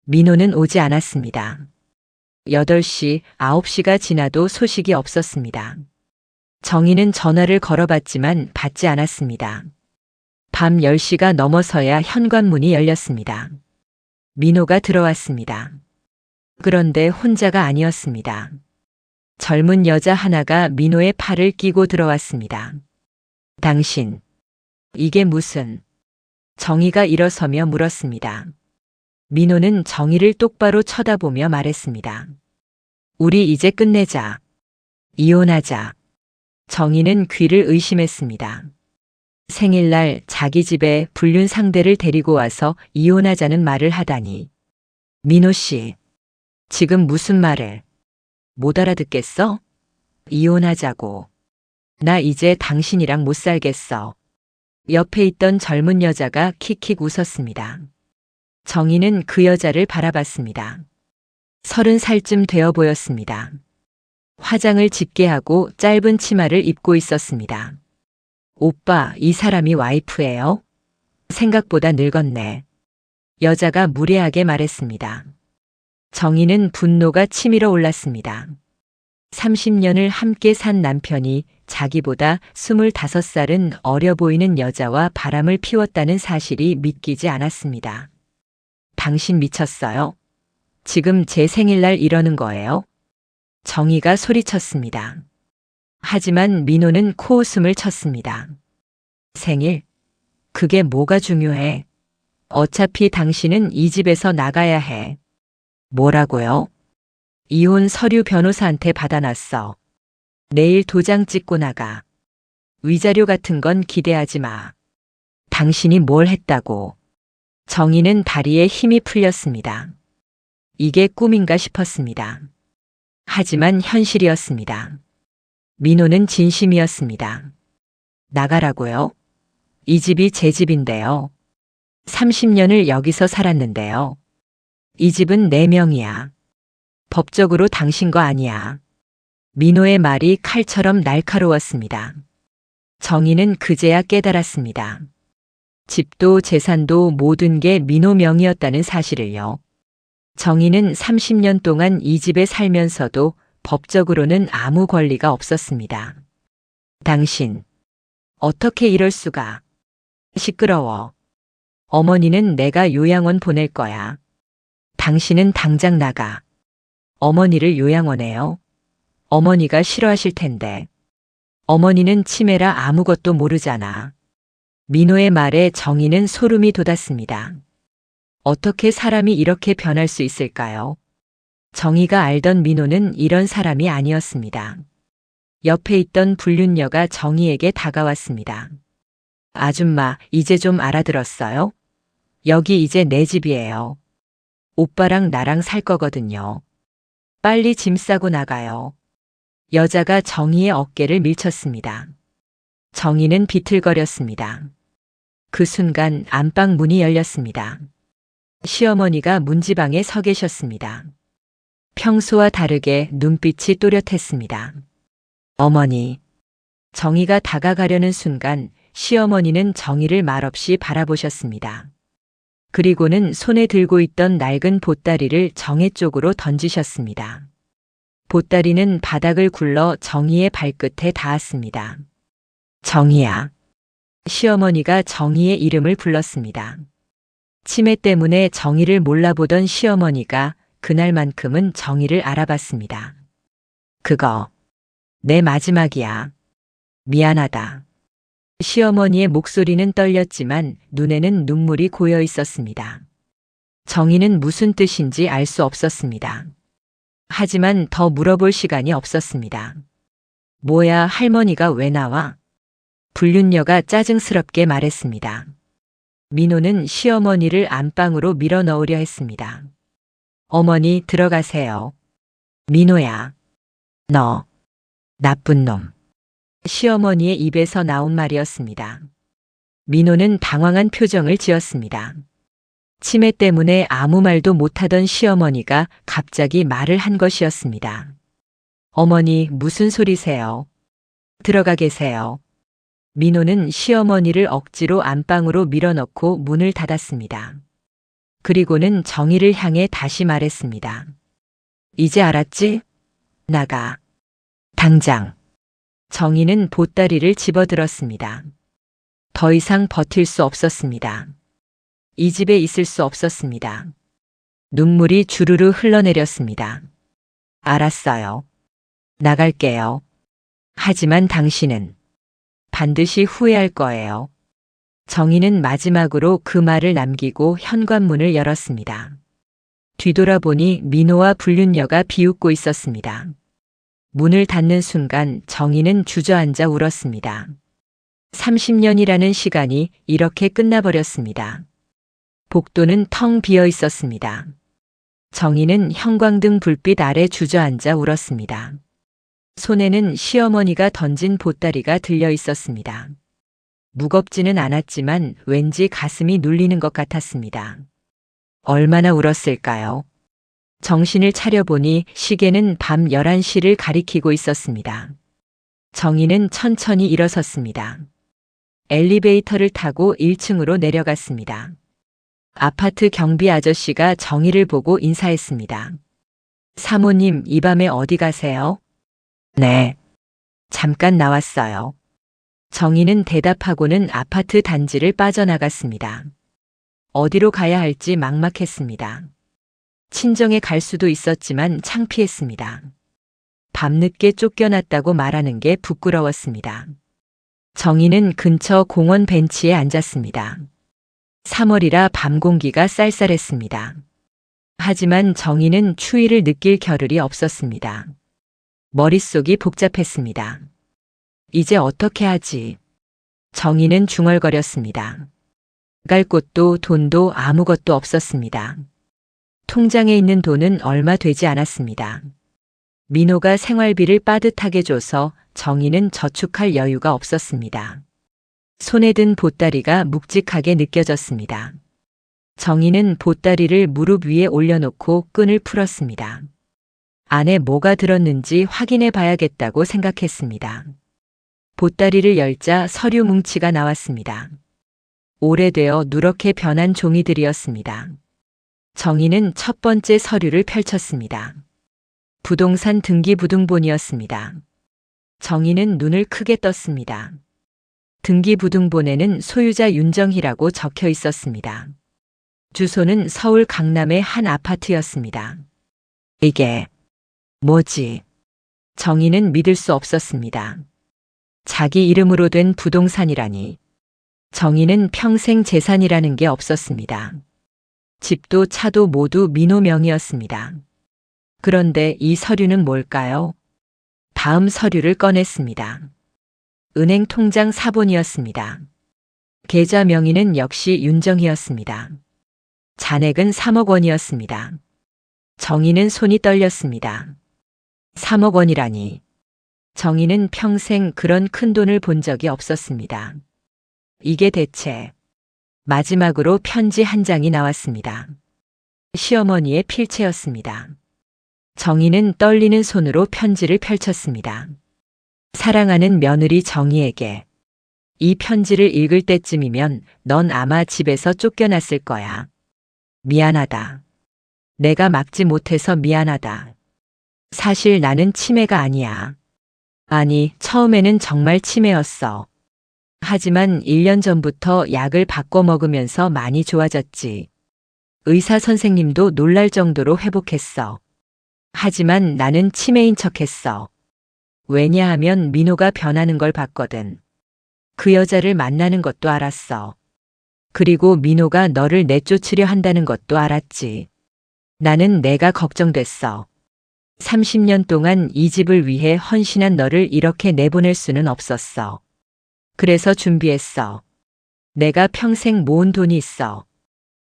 민호는 오지 않았습니다. 8시, 9시가 지나도 소식이 없었습니다. 정희는 전화를 걸어봤지만 받지 않았습니다. 밤 10시가 넘어서야 현관문이 열렸습니다. 민호가 들어왔습니다. 그런데 혼자가 아니었습니다. 젊은 여자 하나가 민호의 팔을 끼고 들어왔습니다. 당신, 이게 무슨? 정희가 일어서며 물었습니다. 민호는 정희를 똑바로 쳐다보며 말했습니다. 우리 이제 끝내자. 이혼하자. 정희는 귀를 의심했습니다. 생일날 자기 집에 불륜 상대를 데리고 와서 이혼하자는 말을 하다니. 민호 씨, 지금 무슨 말을? 못 알아듣겠어? 이혼하자고. 나 이제 당신이랑 못 살겠어. 옆에 있던 젊은 여자가 킥킥 웃었습니다. 정희는 그 여자를 바라봤습니다. 30살쯤 되어 보였습니다. 화장을 짙게 하고 짧은 치마를 입고 있었습니다. 오빠, 이 사람이 와이프예요? 생각보다 늙었네. 여자가 무례하게 말했습니다. 정희는 분노가 치밀어 올랐습니다. 30년을 함께 산 남편이 자기보다 25살은 어려 보이는 여자와 바람을 피웠다는 사실이 믿기지 않았습니다. 당신 미쳤어요? 지금 제 생일날 이러는 거예요? 정희가 소리쳤습니다. 하지만 민호는 코웃음을 쳤습니다. 생일? 그게 뭐가 중요해? 어차피 당신은 이 집에서 나가야 해. 뭐라고요? 이혼 서류 변호사한테 받아놨어. 내일 도장 찍고 나가. 위자료 같은 건 기대하지 마. 당신이 뭘 했다고. 정희는 다리에 힘이 풀렸습니다. 이게 꿈인가 싶었습니다. 하지만 현실이었습니다. 민호는 진심이었습니다. 나가라고요? 이 집이 제 집인데요. 30년을 여기서 살았는데요. 이 집은 내 명이야. 법적으로 당신 거 아니야. 민호의 말이 칼처럼 날카로웠습니다. 정희는 그제야 깨달았습니다. 집도 재산도 모든 게 민호 명이었다는 사실을요. 정희는 30년 동안 이 집에 살면서도 법적으로는 아무 권리가 없었습니다. 당신, 어떻게 이럴 수가. 시끄러워. 어머니는 내가 요양원 보낼 거야. 당신은 당장 나가. 어머니를 요양원에요? 어머니가 싫어하실 텐데. 어머니는 치매라 아무것도 모르잖아. 민호의 말에 정희는 소름이 돋았습니다. 어떻게 사람이 이렇게 변할 수 있을까요? 정희가 알던 민호는 이런 사람이 아니었습니다. 옆에 있던 불륜녀가 정희에게 다가왔습니다. 아줌마, 이제 좀 알아들었어요? 여기 이제 내 집이에요. 오빠랑 나랑 살 거거든요. 빨리 짐 싸고 나가요. 여자가 정희의 어깨를 밀쳤습니다. 정희는 비틀거렸습니다. 그 순간 안방 문이 열렸습니다. 시어머니가 문지방에 서 계셨습니다. 평소와 다르게 눈빛이 또렷했습니다. 어머니. 정희가 다가가려는 순간 시어머니는 정희를 말없이 바라보셨습니다. 그리고는 손에 들고 있던 낡은 보따리를 정혜 쪽으로 던지셨습니다. 보따리는 바닥을 굴러 정희의 발끝에 닿았습니다. 정희야. 시어머니가 정희의 이름을 불렀습니다. 치매 때문에 정희를 몰라보던 시어머니가 그날만큼은 정희를 알아봤습니다. 그거 내 마지막이야. 미안하다. 시어머니의 목소리는 떨렸지만 눈에는 눈물이 고여 있었습니다. 정의는 무슨 뜻인지 알 수 없었습니다. 하지만 더 물어볼 시간이 없었습니다. 뭐야, 할머니가 왜 나와? 불륜녀가 짜증스럽게 말했습니다. 민호는 시어머니를 안방으로 밀어 넣으려 했습니다. 어머니, 들어가세요. 민호야, 너 나쁜 놈. 시어머니의 입에서 나온 말이었습니다. 민호는 당황한 표정을 지었습니다. 치매 때문에 아무 말도 못하던 시어머니가 갑자기 말을 한 것이었습니다. 어머니, 무슨 소리세요? 들어가 계세요. 민호는 시어머니를 억지로 안방으로 밀어넣고 문을 닫았습니다. 그리고는 정희를 향해 다시 말했습니다. 이제 알았지? 나가. 당장. 정희는 보따리를 집어들었습니다. 더 이상 버틸 수 없었습니다. 이 집에 있을 수 없었습니다. 눈물이 주르르 흘러내렸습니다. 알았어요. 나갈게요. 하지만 당신은 반드시 후회할 거예요. 정희는 마지막으로 그 말을 남기고 현관문을 열었습니다. 뒤돌아보니 민호와 불륜녀가 비웃고 있었습니다. 문을 닫는 순간 정희는 주저앉아 울었습니다. 30년이라는 시간이 이렇게 끝나버렸습니다. 복도는 텅 비어 있었습니다. 정희는 형광등 불빛 아래 주저앉아 울었습니다. 손에는 시어머니가 던진 보따리가 들려 있었습니다. 무겁지는 않았지만 왠지 가슴이 눌리는 것 같았습니다. 얼마나 울었을까요? 정신을 차려보니 시계는 밤 11시를 가리키고 있었습니다. 정희는 천천히 일어섰습니다. 엘리베이터를 타고 1층으로 내려갔습니다. 아파트 경비 아저씨가 정희를 보고 인사했습니다. 사모님, 이 밤에 어디 가세요? 네. 잠깐 나왔어요. 정희는 대답하고는 아파트 단지를 빠져나갔습니다. 어디로 가야 할지 막막했습니다. 친정에 갈 수도 있었지만 창피했습니다. 밤늦게 쫓겨났다고 말하는 게 부끄러웠습니다. 정희는 근처 공원 벤치에 앉았습니다. 3월이라 밤 공기가 쌀쌀했습니다. 하지만 정희는 추위를 느낄 겨를이 없었습니다. 머릿속이 복잡했습니다. 이제 어떻게 하지? 정희는 중얼거렸습니다. 갈 곳도 돈도 아무것도 없었습니다. 통장에 있는 돈은 얼마 되지 않았습니다. 민호가 생활비를 빠듯하게 줘서 정희는 저축할 여유가 없었습니다. 손에 든 보따리가 묵직하게 느껴졌습니다. 정희는 보따리를 무릎 위에 올려놓고 끈을 풀었습니다. 안에 뭐가 들었는지 확인해 봐야겠다고 생각했습니다. 보따리를 열자 서류 뭉치가 나왔습니다. 오래되어 누렇게 변한 종이들이었습니다. 정희는 첫 번째 서류를 펼쳤습니다. 부동산 등기부등본이었습니다. 정희는 눈을 크게 떴습니다. 등기부등본에는 소유자 윤정희라고 적혀 있었습니다. 주소는 서울 강남의 한 아파트였습니다. 이게 뭐지? 정희는 믿을 수 없었습니다. 자기 이름으로 된 부동산이라니. 정희는 평생 재산이라는 게 없었습니다. 집도 차도 모두 민호 명의였습니다. 그런데 이 서류는 뭘까요? 다음 서류를 꺼냈습니다. 은행 통장 사본이었습니다. 계좌 명의는 역시 윤정희였습니다. 잔액은 3억 원이었습니다. 정희는 손이 떨렸습니다. 3억 원이라니. 정희는 평생 그런 큰 돈을 본 적이 없었습니다. 이게 대체. 마지막으로 편지 한 장이 나왔습니다. 시어머니의 필체였습니다. 정희는 떨리는 손으로 편지를 펼쳤습니다. 사랑하는 며느리 정희에게. 이 편지를 읽을 때쯤이면 넌 아마 집에서 쫓겨났을 거야. 미안하다. 내가 막지 못해서 미안하다. 사실 나는 치매가 아니야. 아니, 처음에는 정말 치매였어. 하지만 1년 전부터 약을 바꿔 먹으면서 많이 좋아졌지. 의사 선생님도 놀랄 정도로 회복했어. 하지만 나는 치매인 척했어. 왜냐하면 민호가 변하는 걸 봤거든. 그 여자를 만나는 것도 알았어. 그리고 민호가 너를 내쫓으려 한다는 것도 알았지. 나는 내가 걱정됐어. 30년 동안 이 집을 위해 헌신한 너를 이렇게 내보낼 수는 없었어. 그래서 준비했어. 내가 평생 모은 돈이 있어.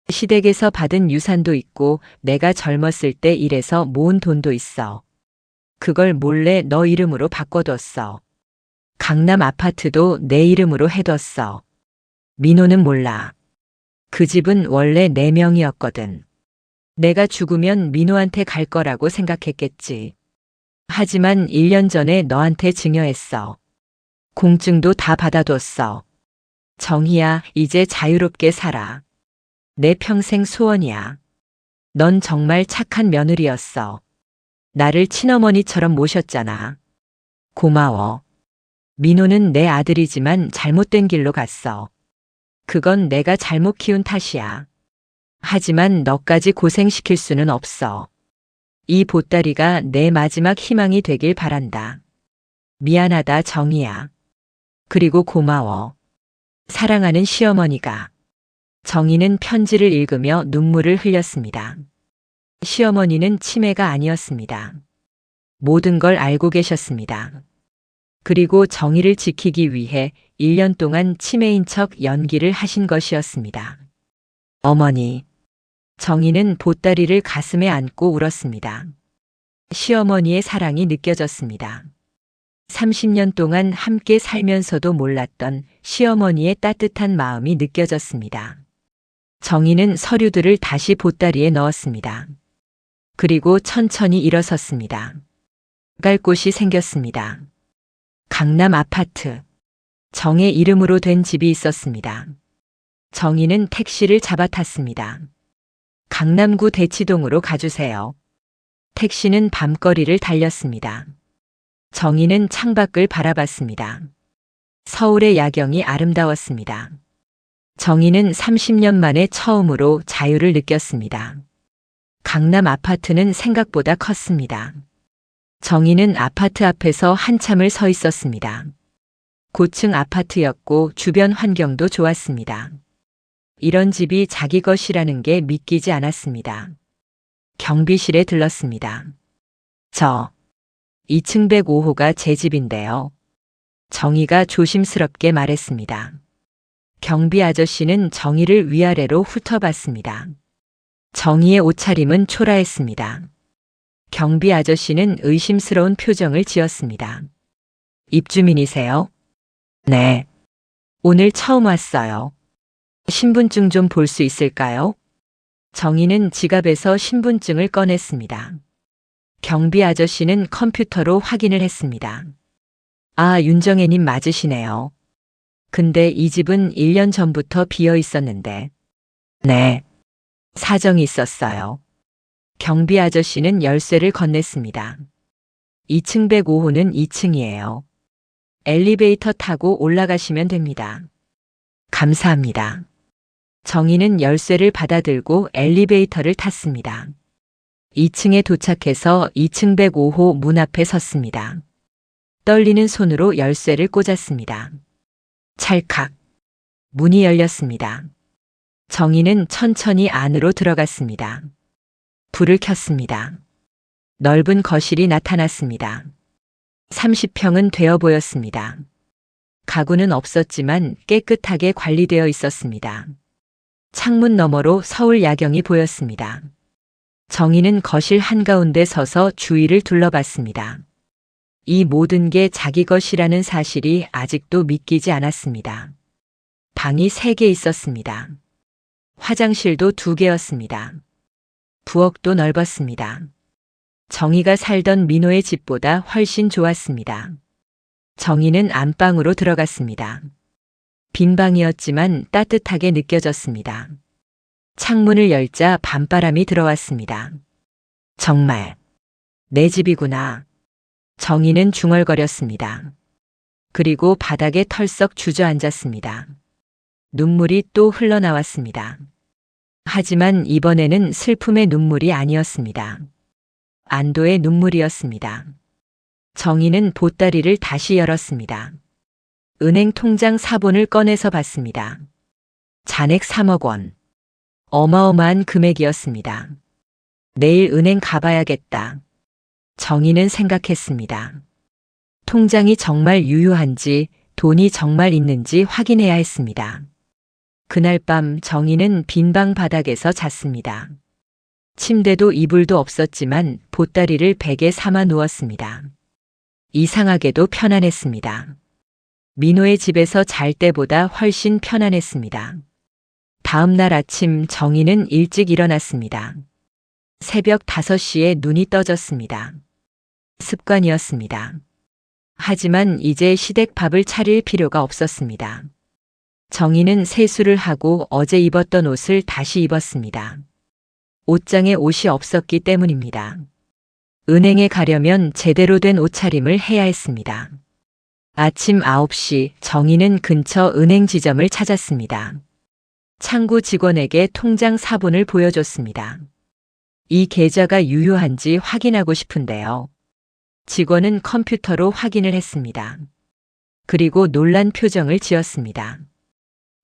시댁에서 받은 유산도 있고 내가 젊었을 때 일해서 모은 돈도 있어. 그걸 몰래 너 이름으로 바꿔뒀어. 강남 아파트도 내 이름으로 해뒀어. 민호는 몰라. 그 집은 원래 내 명이었거든. 내가 죽으면 민호한테 갈 거라고 생각했겠지. 하지만 1년 전에 너한테 증여했어. 공증도 다 받아뒀어. 정희야, 이제 자유롭게 살아. 내 평생 소원이야. 넌 정말 착한 며느리였어. 나를 친어머니처럼 모셨잖아. 고마워. 민호는 내 아들이지만 잘못된 길로 갔어. 그건 내가 잘못 키운 탓이야. 하지만 너까지 고생시킬 수는 없어. 이 보따리가 내 마지막 희망이 되길 바란다. 미안하다, 정희야. 그리고 고마워. 사랑하는 시어머니가. 정희는 편지를 읽으며 눈물을 흘렸습니다. 시어머니는 치매가 아니었습니다. 모든 걸 알고 계셨습니다. 그리고 정희를 지키기 위해 1년 동안 치매인 척 연기를 하신 것이었습니다. 어머니. 정희는 보따리를 가슴에 안고 울었습니다. 시어머니의 사랑이 느껴졌습니다. 30년 동안 함께 살면서도 몰랐던 시어머니의 따뜻한 마음이 느껴졌습니다. 정희는 서류들을 다시 보따리에 넣었습니다. 그리고 천천히 일어섰습니다. 갈 곳이 생겼습니다. 강남 아파트. 정의 이름으로 된 집이 있었습니다. 정희는 택시를 잡아탔습니다. 강남구 대치동으로 가주세요. 택시는 밤거리를 달렸습니다. 정희는 창밖을 바라봤습니다. 서울의 야경이 아름다웠습니다. 정희는 30년 만에 처음으로 자유를 느꼈습니다. 강남 아파트는 생각보다 컸습니다. 정희는 아파트 앞에서 한참을 서 있었습니다. 고층 아파트였고 주변 환경도 좋았습니다. 이런 집이 자기 것이라는 게 믿기지 않았습니다. 경비실에 들렀습니다. 저 2층 105호가 제 집인데요. 정희가 조심스럽게 말했습니다. 경비 아저씨는 정희를 위아래로 훑어봤습니다. 정희의 옷차림은 초라했습니다. 경비 아저씨는 의심스러운 표정을 지었습니다. 입주민이세요? 네. 오늘 처음 왔어요. 신분증 좀 볼 수 있을까요? 정희는 지갑에서 신분증을 꺼냈습니다. 경비 아저씨는 컴퓨터로 확인을 했습니다. 아, 윤정혜님 맞으시네요. 근데 이 집은 1년 전부터 비어 있었는데. 네. 사정이 있었어요. 경비 아저씨는 열쇠를 건넸습니다. 2층 105호는 2층이에요. 엘리베이터 타고 올라가시면 됩니다. 감사합니다. 정희는 열쇠를 받아들고 엘리베이터를 탔습니다. 2층에 도착해서 2층 105호 문 앞에 섰습니다. 떨리는 손으로 열쇠를 꽂았습니다. 찰칵. 문이 열렸습니다. 정희는 천천히 안으로 들어갔습니다. 불을 켰습니다. 넓은 거실이 나타났습니다. 30평은 되어 보였습니다. 가구는 없었지만 깨끗하게 관리되어 있었습니다. 창문 너머로 서울 야경이 보였습니다. 정희는 거실 한가운데 서서 주위를 둘러봤습니다. 이 모든 게 자기 것이라는 사실이 아직도 믿기지 않았습니다. 방이 3개 있었습니다. 화장실도 2개였습니다. 부엌도 넓었습니다. 정희가 살던 민호의 집보다 훨씬 좋았습니다. 정희는 안방으로 들어갔습니다. 빈 방이었지만 따뜻하게 느껴졌습니다. 창문을 열자 밤바람이 들어왔습니다. 정말 내 집이구나. 정희는 중얼거렸습니다. 그리고 바닥에 털썩 주저앉았습니다. 눈물이 또 흘러나왔습니다. 하지만 이번에는 슬픔의 눈물이 아니었습니다. 안도의 눈물이었습니다. 정희는 보따리를 다시 열었습니다. 은행 통장 사본을 꺼내서 봤습니다. 잔액 3억 원. 어마어마한 금액이었습니다. 내일 은행 가봐야겠다. 정희는 생각했습니다. 통장이 정말 유효한지, 돈이 정말 있는지 확인해야 했습니다. 그날 밤 정희는 빈 방 바닥에서 잤습니다. 침대도 이불도 없었지만 보따리를 베개 삼아 누웠습니다. 이상하게도 편안했습니다. 민호의 집에서 잘 때보다 훨씬 편안했습니다. 다음 날 아침 정희는 일찍 일어났습니다. 새벽 5시에 눈이 떠졌습니다. 습관이었습니다. 하지만 이제 시댁밥을 차릴 필요가 없었습니다. 정희는 세수를 하고 어제 입었던 옷을 다시 입었습니다. 옷장에 옷이 없었기 때문입니다. 은행에 가려면 제대로 된 옷차림을 해야 했습니다. 아침 9시 정희는 근처 은행 지점을 찾았습니다. 창구 직원에게 통장 사본을 보여줬습니다. 이 계좌가 유효한지 확인하고 싶은데요. 직원은 컴퓨터로 확인을 했습니다. 그리고 놀란 표정을 지었습니다.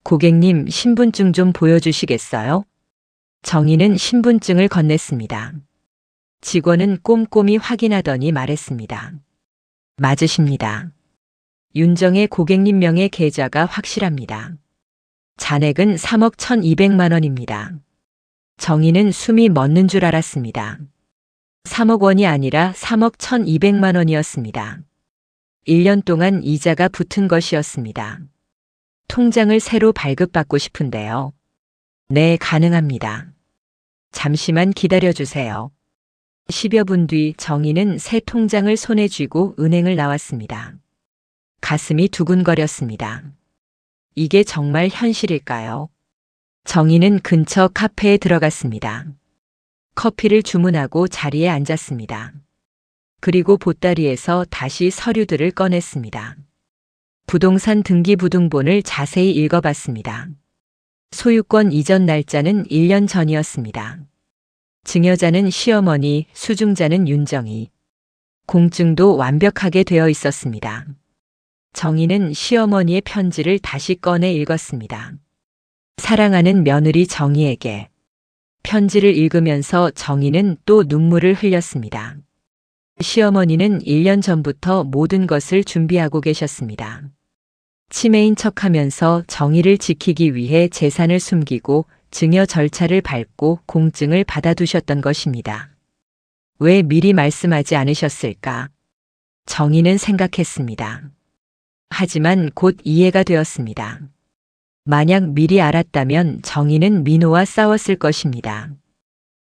고객님, 신분증 좀 보여주시겠어요? 정희는 신분증을 건넸습니다. 직원은 꼼꼼히 확인하더니 말했습니다. 맞으십니다. 윤정의 고객님 명의 계좌가 확실합니다. 잔액은 3억 1,200만 원입니다. 정희는 숨이 멎는 줄 알았습니다. 3억 원이 아니라 3억 1,200만 원이었습니다. 1년 동안 이자가 붙은 것이었습니다. 통장을 새로 발급받고 싶은데요. 네, 가능합니다. 잠시만 기다려주세요. 10여 분 뒤 정희는 새 통장을 손에 쥐고 은행을 나왔습니다. 가슴이 두근거렸습니다. 이게 정말 현실일까요? 정희는 근처 카페에 들어갔습니다. 커피를 주문하고 자리에 앉았습니다. 그리고 보따리에서 다시 서류들을 꺼냈습니다. 부동산 등기부등본을 자세히 읽어봤습니다. 소유권 이전 날짜는 1년 전이었습니다. 증여자는 시어머니, 수중자는 윤정희. 공증도 완벽하게 되어 있었습니다. 정희는 시어머니의 편지를 다시 꺼내 읽었습니다. 사랑하는 며느리 정희에게. 편지를 읽으면서 정희는 또 눈물을 흘렸습니다. 시어머니는 1년 전부터 모든 것을 준비하고 계셨습니다. 치매인 척하면서 정희를 지키기 위해 재산을 숨기고 증여 절차를 밟고 공증을 받아두셨던 것입니다. 왜 미리 말씀하지 않으셨을까? 정희는 생각했습니다. 하지만 곧 이해가 되었습니다. 만약 미리 알았다면 정희는 민호와 싸웠을 것입니다.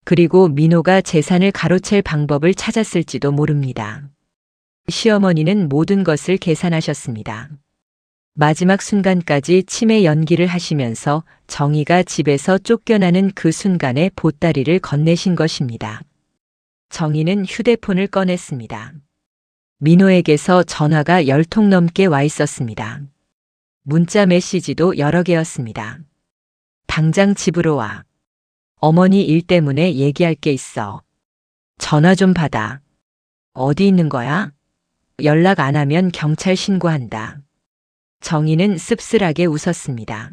그리고 민호가 재산을 가로챌 방법을 찾았을지도 모릅니다. 시어머니는 모든 것을 계산하셨습니다. 마지막 순간까지 치매 연기를 하시면서 정희가 집에서 쫓겨나는 그 순간에 보따리를 건네신 것입니다. 정희는 휴대폰을 꺼냈습니다. 민호에게서 전화가 10통 넘게 와 있었습니다. 문자 메시지도 여러 개였습니다. 당장 집으로 와. 어머니 일 때문에 얘기할 게 있어. 전화 좀 받아. 어디 있는 거야? 연락 안 하면 경찰 신고한다. 정희는 씁쓸하게 웃었습니다.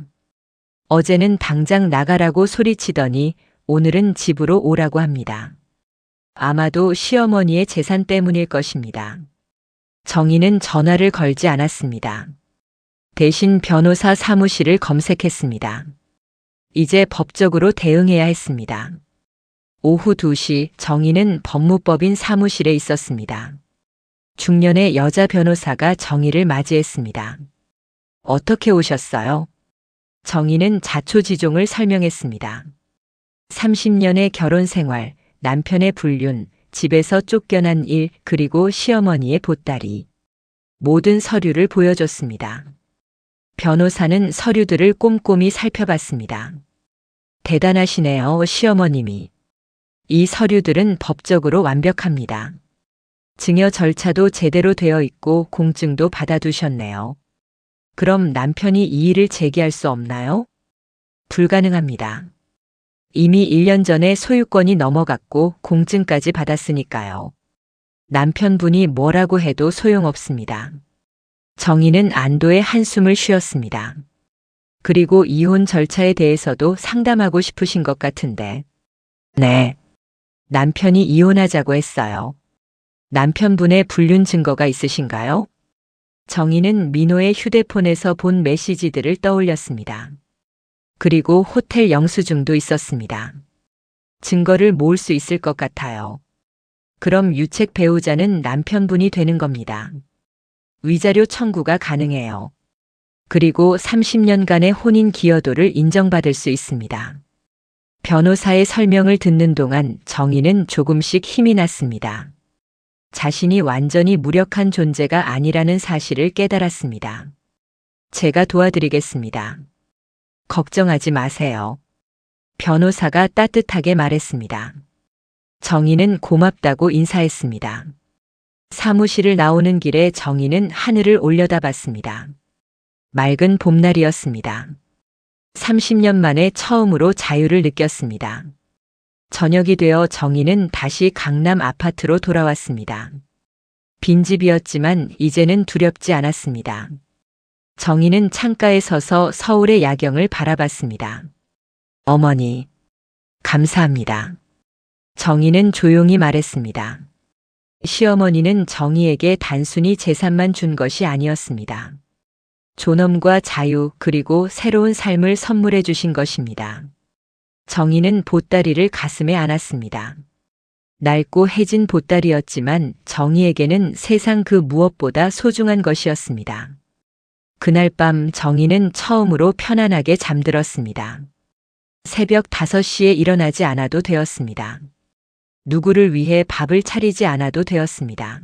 어제는 당장 나가라고 소리치더니 오늘은 집으로 오라고 합니다. 아마도 시어머니의 재산 때문일 것입니다. 정희는 전화를 걸지 않았습니다. 대신 변호사 사무실을 검색했습니다. 이제 법적으로 대응해야 했습니다. 오후 2시 정희는 법무법인 사무실에 있었습니다. 중년의 여자 변호사가 정희를 맞이했습니다. 어떻게 오셨어요? 정희는 자초지종을 설명했습니다. 30년의 결혼 생활, 남편의 불륜, 집에서 쫓겨난 일, 그리고 시어머니의 보따리. 모든 서류를 보여줬습니다. 변호사는 서류들을 꼼꼼히 살펴봤습니다. 대단하시네요, 시어머님이. 이 서류들은 법적으로 완벽합니다. 증여 절차도 제대로 되어 있고 공증도 받아두셨네요. 그럼 남편이 이의를 제기할 수 없나요? 불가능합니다. 이미 1년 전에 소유권이 넘어갔고 공증까지 받았으니까요. 남편분이 뭐라고 해도 소용없습니다. 정희는 안도의 한숨을 쉬었습니다. 그리고 이혼 절차에 대해서도 상담하고 싶으신 것 같은데. 네. 남편이 이혼하자고 했어요. 남편분의 불륜 증거가 있으신가요? 정희는 민호의 휴대폰에서 본 메시지들을 떠올렸습니다. 그리고 호텔 영수증도 있었습니다. 증거를 모을 수 있을 것 같아요. 그럼 유책 배우자는 남편분이 되는 겁니다. 위자료 청구가 가능해요. 그리고 30년간의 혼인 기여도를 인정받을 수 있습니다. 변호사의 설명을 듣는 동안 정희는 조금씩 힘이 났습니다. 자신이 완전히 무력한 존재가 아니라는 사실을 깨달았습니다. 제가 도와드리겠습니다. 걱정하지 마세요. 변호사가 따뜻하게 말했습니다. 정희는 고맙다고 인사했습니다. 사무실을 나오는 길에 정희는 하늘을 올려다봤습니다. 맑은 봄날이었습니다. 30년 만에 처음으로 자유를 느꼈습니다. 저녁이 되어 정희는 다시 강남 아파트로 돌아왔습니다. 빈집이었지만 이제는 두렵지 않았습니다. 정희는 창가에 서서 서울의 야경을 바라봤습니다. 어머니, 감사합니다. 정희는 조용히 말했습니다. 시어머니는 정희에게 단순히 재산만 준 것이 아니었습니다. 존엄과 자유 그리고 새로운 삶을 선물해 주신 것입니다. 정희는 보따리를 가슴에 안았습니다. 낡고 해진 보따리였지만 정희에게는 세상 그 무엇보다 소중한 것이었습니다. 그날 밤 정희는 처음으로 편안하게 잠들었습니다. 새벽 5시에 일어나지 않아도 되었습니다. 누구를 위해 밥을 차리지 않아도 되었습니다.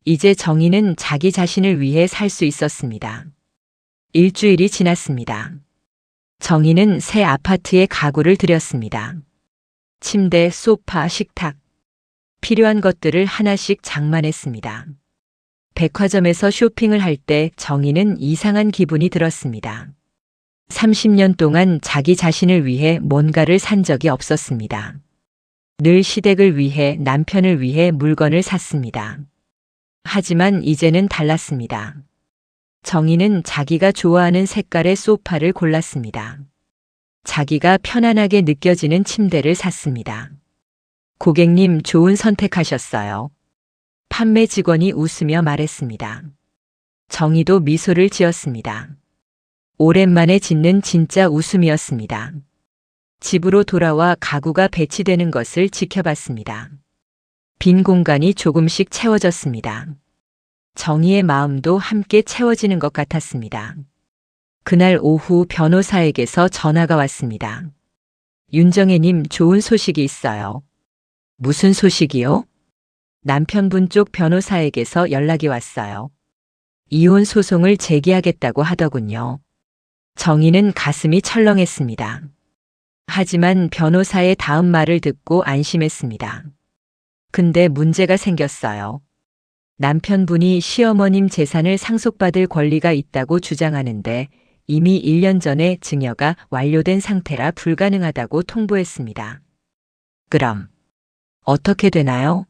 이제 정희는 자기 자신을 위해 살 수 있었습니다. 일주일이 지났습니다. 정희는 새 아파트에 가구를 들였습니다. 침대, 소파, 식탁. 필요한 것들을 하나씩 장만했습니다. 백화점에서 쇼핑을 할 때 정희는 이상한 기분이 들었습니다. 30년 동안 자기 자신을 위해 뭔가를 산 적이 없었습니다. 늘 시댁을 위해 남편을 위해 물건을 샀습니다. 하지만 이제는 달랐습니다. 정희는 자기가 좋아하는 색깔의 소파를 골랐습니다. 자기가 편안하게 느껴지는 침대를 샀습니다. 고객님, 좋은 선택하셨어요. 판매 직원이 웃으며 말했습니다. 정희도 미소를 지었습니다. 오랜만에 짓는 진짜 웃음이었습니다. 집으로 돌아와 가구가 배치되는 것을 지켜봤습니다. 빈 공간이 조금씩 채워졌습니다. 정희의 마음도 함께 채워지는 것 같았습니다. 그날 오후 변호사에게서 전화가 왔습니다. 윤정혜님, 좋은 소식이 있어요. 무슨 소식이요? 남편분 쪽 변호사에게서 연락이 왔어요. 이혼 소송을 제기하겠다고 하더군요. 정희는 가슴이 철렁했습니다. 하지만 변호사의 다음 말을 듣고 안심했습니다. 근데 문제가 생겼어요. 남편분이 시어머님 재산을 상속받을 권리가 있다고 주장하는데 이미 1년 전에 증여가 완료된 상태라 불가능하다고 통보했습니다. 그럼 어떻게 되나요?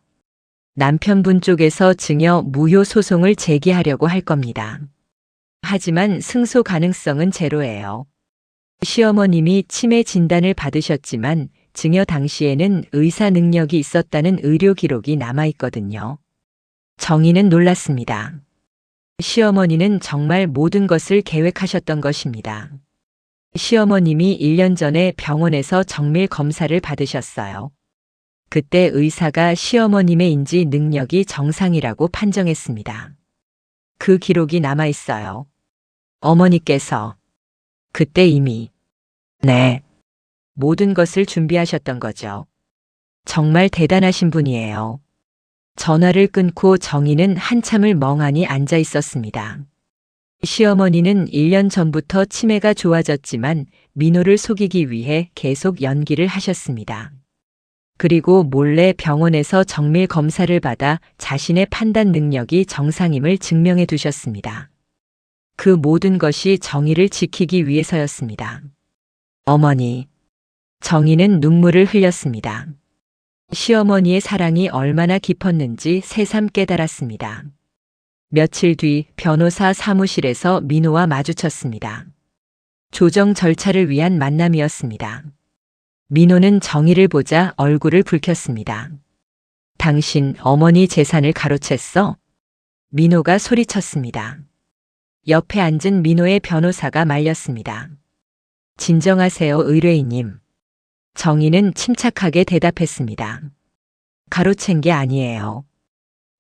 남편분 쪽에서 증여 무효 소송을 제기하려고 할 겁니다. 하지만 승소 가능성은 제로예요. 시어머님이 치매 진단을 받으셨지만 증여 당시에는 의사 능력이 있었다는 의료 기록이 남아있거든요. 정희는 놀랐습니다. 시어머니는 정말 모든 것을 계획하셨던 것입니다. 시어머님이 1년 전에 병원에서 정밀 검사를 받으셨어요. 그때 의사가 시어머님의 인지 능력이 정상이라고 판정했습니다. 그 기록이 남아있어요. 어머니께서 그때 이미 네, 모든 것을 준비하셨던 거죠. 정말 대단하신 분이에요. 전화를 끊고 정희는 한참을 멍하니 앉아 있었습니다. 시어머니는 1년 전부터 치매가 좋아졌지만 민호를 속이기 위해 계속 연기를 하셨습니다. 그리고 몰래 병원에서 정밀 검사를 받아 자신의 판단 능력이 정상임을 증명해 두셨습니다. 그 모든 것이 정의를 지키기 위해서였습니다. 어머니, 정희는 눈물을 흘렸습니다. 시어머니의 사랑이 얼마나 깊었는지 새삼 깨달았습니다. 며칠 뒤 변호사 사무실에서 민호와 마주쳤습니다. 조정 절차를 위한 만남이었습니다. 민호는 정희를 보자 얼굴을 붉혔습니다. 당신 어머니 재산을 가로챘어? 민호가 소리쳤습니다. 옆에 앉은 민호의 변호사가 말렸습니다. 진정하세요, 의뢰인님. 정희는 침착하게 대답했습니다. 가로챈 게 아니에요.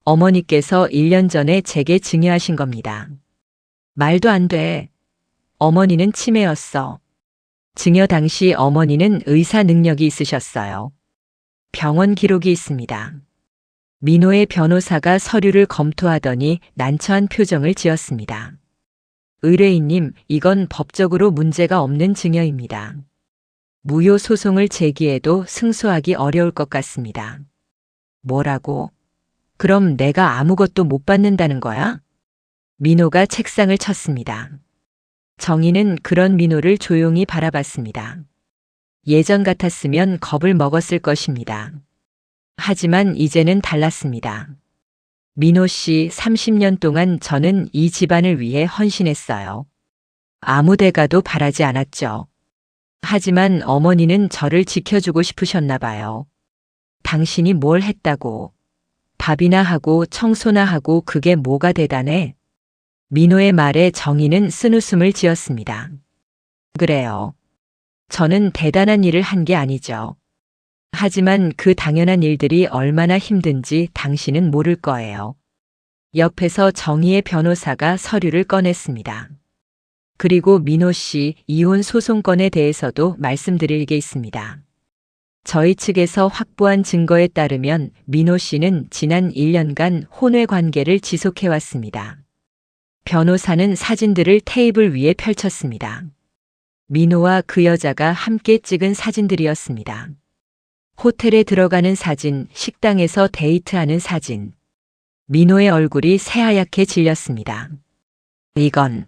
어머니께서 1년 전에 제게 증여하신 겁니다. 말도 안 돼. 어머니는 치매였어. 증여 당시 어머니는 의사 능력이 있으셨어요. 병원 기록이 있습니다. 민호의 변호사가 서류를 검토하더니 난처한 표정을 지었습니다. 의뢰인님, 이건 법적으로 문제가 없는 증여입니다. 무효 소송을 제기해도 승소하기 어려울 것 같습니다. 뭐라고? 그럼 내가 아무것도 못 받는다는 거야? 민호가 책상을 쳤습니다. 정희는 그런 민호를 조용히 바라봤습니다. 예전 같았으면 겁을 먹었을 것입니다. 하지만 이제는 달랐습니다. 민호 씨, 30년 동안 저는 이 집안을 위해 헌신했어요. 아무 데 가도 바라지 않았죠. 하지만 어머니는 저를 지켜주고 싶으셨나 봐요. 당신이 뭘 했다고. 밥이나 하고 청소나 하고 그게 뭐가 대단해? 민호의 말에 정희는 쓴웃음을 지었습니다. 그래요. 저는 대단한 일을 한 게 아니죠. 하지만 그 당연한 일들이 얼마나 힘든지 당신은 모를 거예요. 옆에서 정희의 변호사가 서류를 꺼냈습니다. 그리고 민호 씨 이혼 소송건에 대해서도 말씀드릴 게 있습니다. 저희 측에서 확보한 증거에 따르면 민호 씨는 지난 1년간 혼외 관계를 지속해왔습니다. 변호사는 사진들을 테이블 위에 펼쳤습니다. 민호와 그 여자가 함께 찍은 사진들이었습니다. 호텔에 들어가는 사진, 식당에서 데이트하는 사진. 민호의 얼굴이 새하얗게 질렸습니다. 이건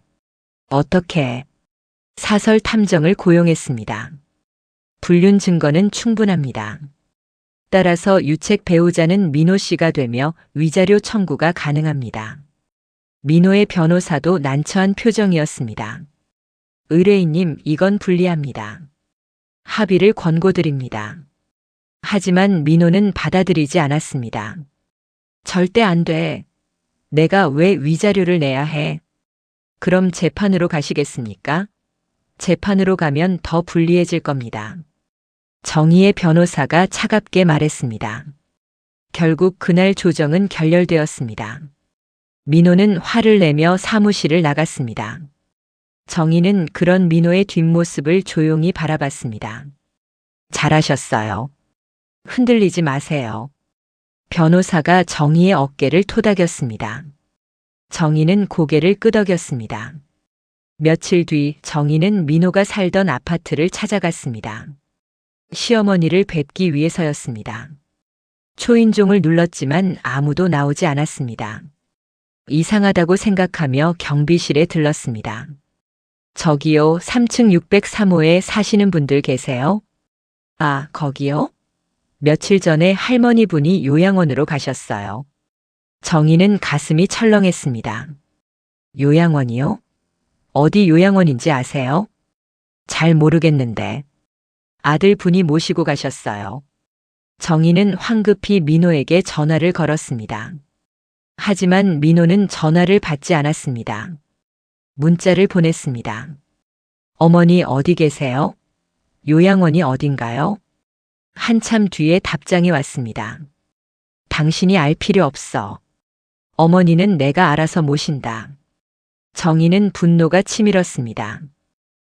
어떻게? 사설 탐정을 고용했습니다. 불륜 증거는 충분합니다. 따라서 유책 배우자는 민호 씨가 되며 위자료 청구가 가능합니다. 민호의 변호사도 난처한 표정이었습니다. 의뢰인님, 이건 불리합니다. 합의를 권고드립니다. 하지만 민호는 받아들이지 않았습니다. 절대 안 돼. 내가 왜 위자료를 내야 해? 그럼 재판으로 가시겠습니까? 재판으로 가면 더 불리해질 겁니다. 정희의 변호사가 차갑게 말했습니다. 결국 그날 조정은 결렬되었습니다. 민호는 화를 내며 사무실을 나갔습니다. 정희는 그런 민호의 뒷모습을 조용히 바라봤습니다. 잘하셨어요. 흔들리지 마세요. 변호사가 정희의 어깨를 토닥였습니다. 정희는 고개를 끄덕였습니다. 며칠 뒤 정희는 민호가 살던 아파트를 찾아갔습니다. 시어머니를 뵙기 위해서였습니다. 초인종을 눌렀지만 아무도 나오지 않았습니다. 이상하다고 생각하며 경비실에 들렀습니다. 저기요, 3층 603호에 사시는 분들 계세요? 아, 거기요? 며칠 전에 할머니 분이 요양원으로 가셨어요. 정희는 가슴이 철렁했습니다. 요양원이요? 어디 요양원인지 아세요? 잘 모르겠는데. 아들 분이 모시고 가셨어요. 정희는 황급히 민호에게 전화를 걸었습니다. 하지만 민호는 전화를 받지 않았습니다. 문자를 보냈습니다. 어머니 어디 계세요? 요양원이 어딘가요? 한참 뒤에 답장이 왔습니다. 당신이 알 필요 없어. 어머니는 내가 알아서 모신다. 정희는 분노가 치밀었습니다.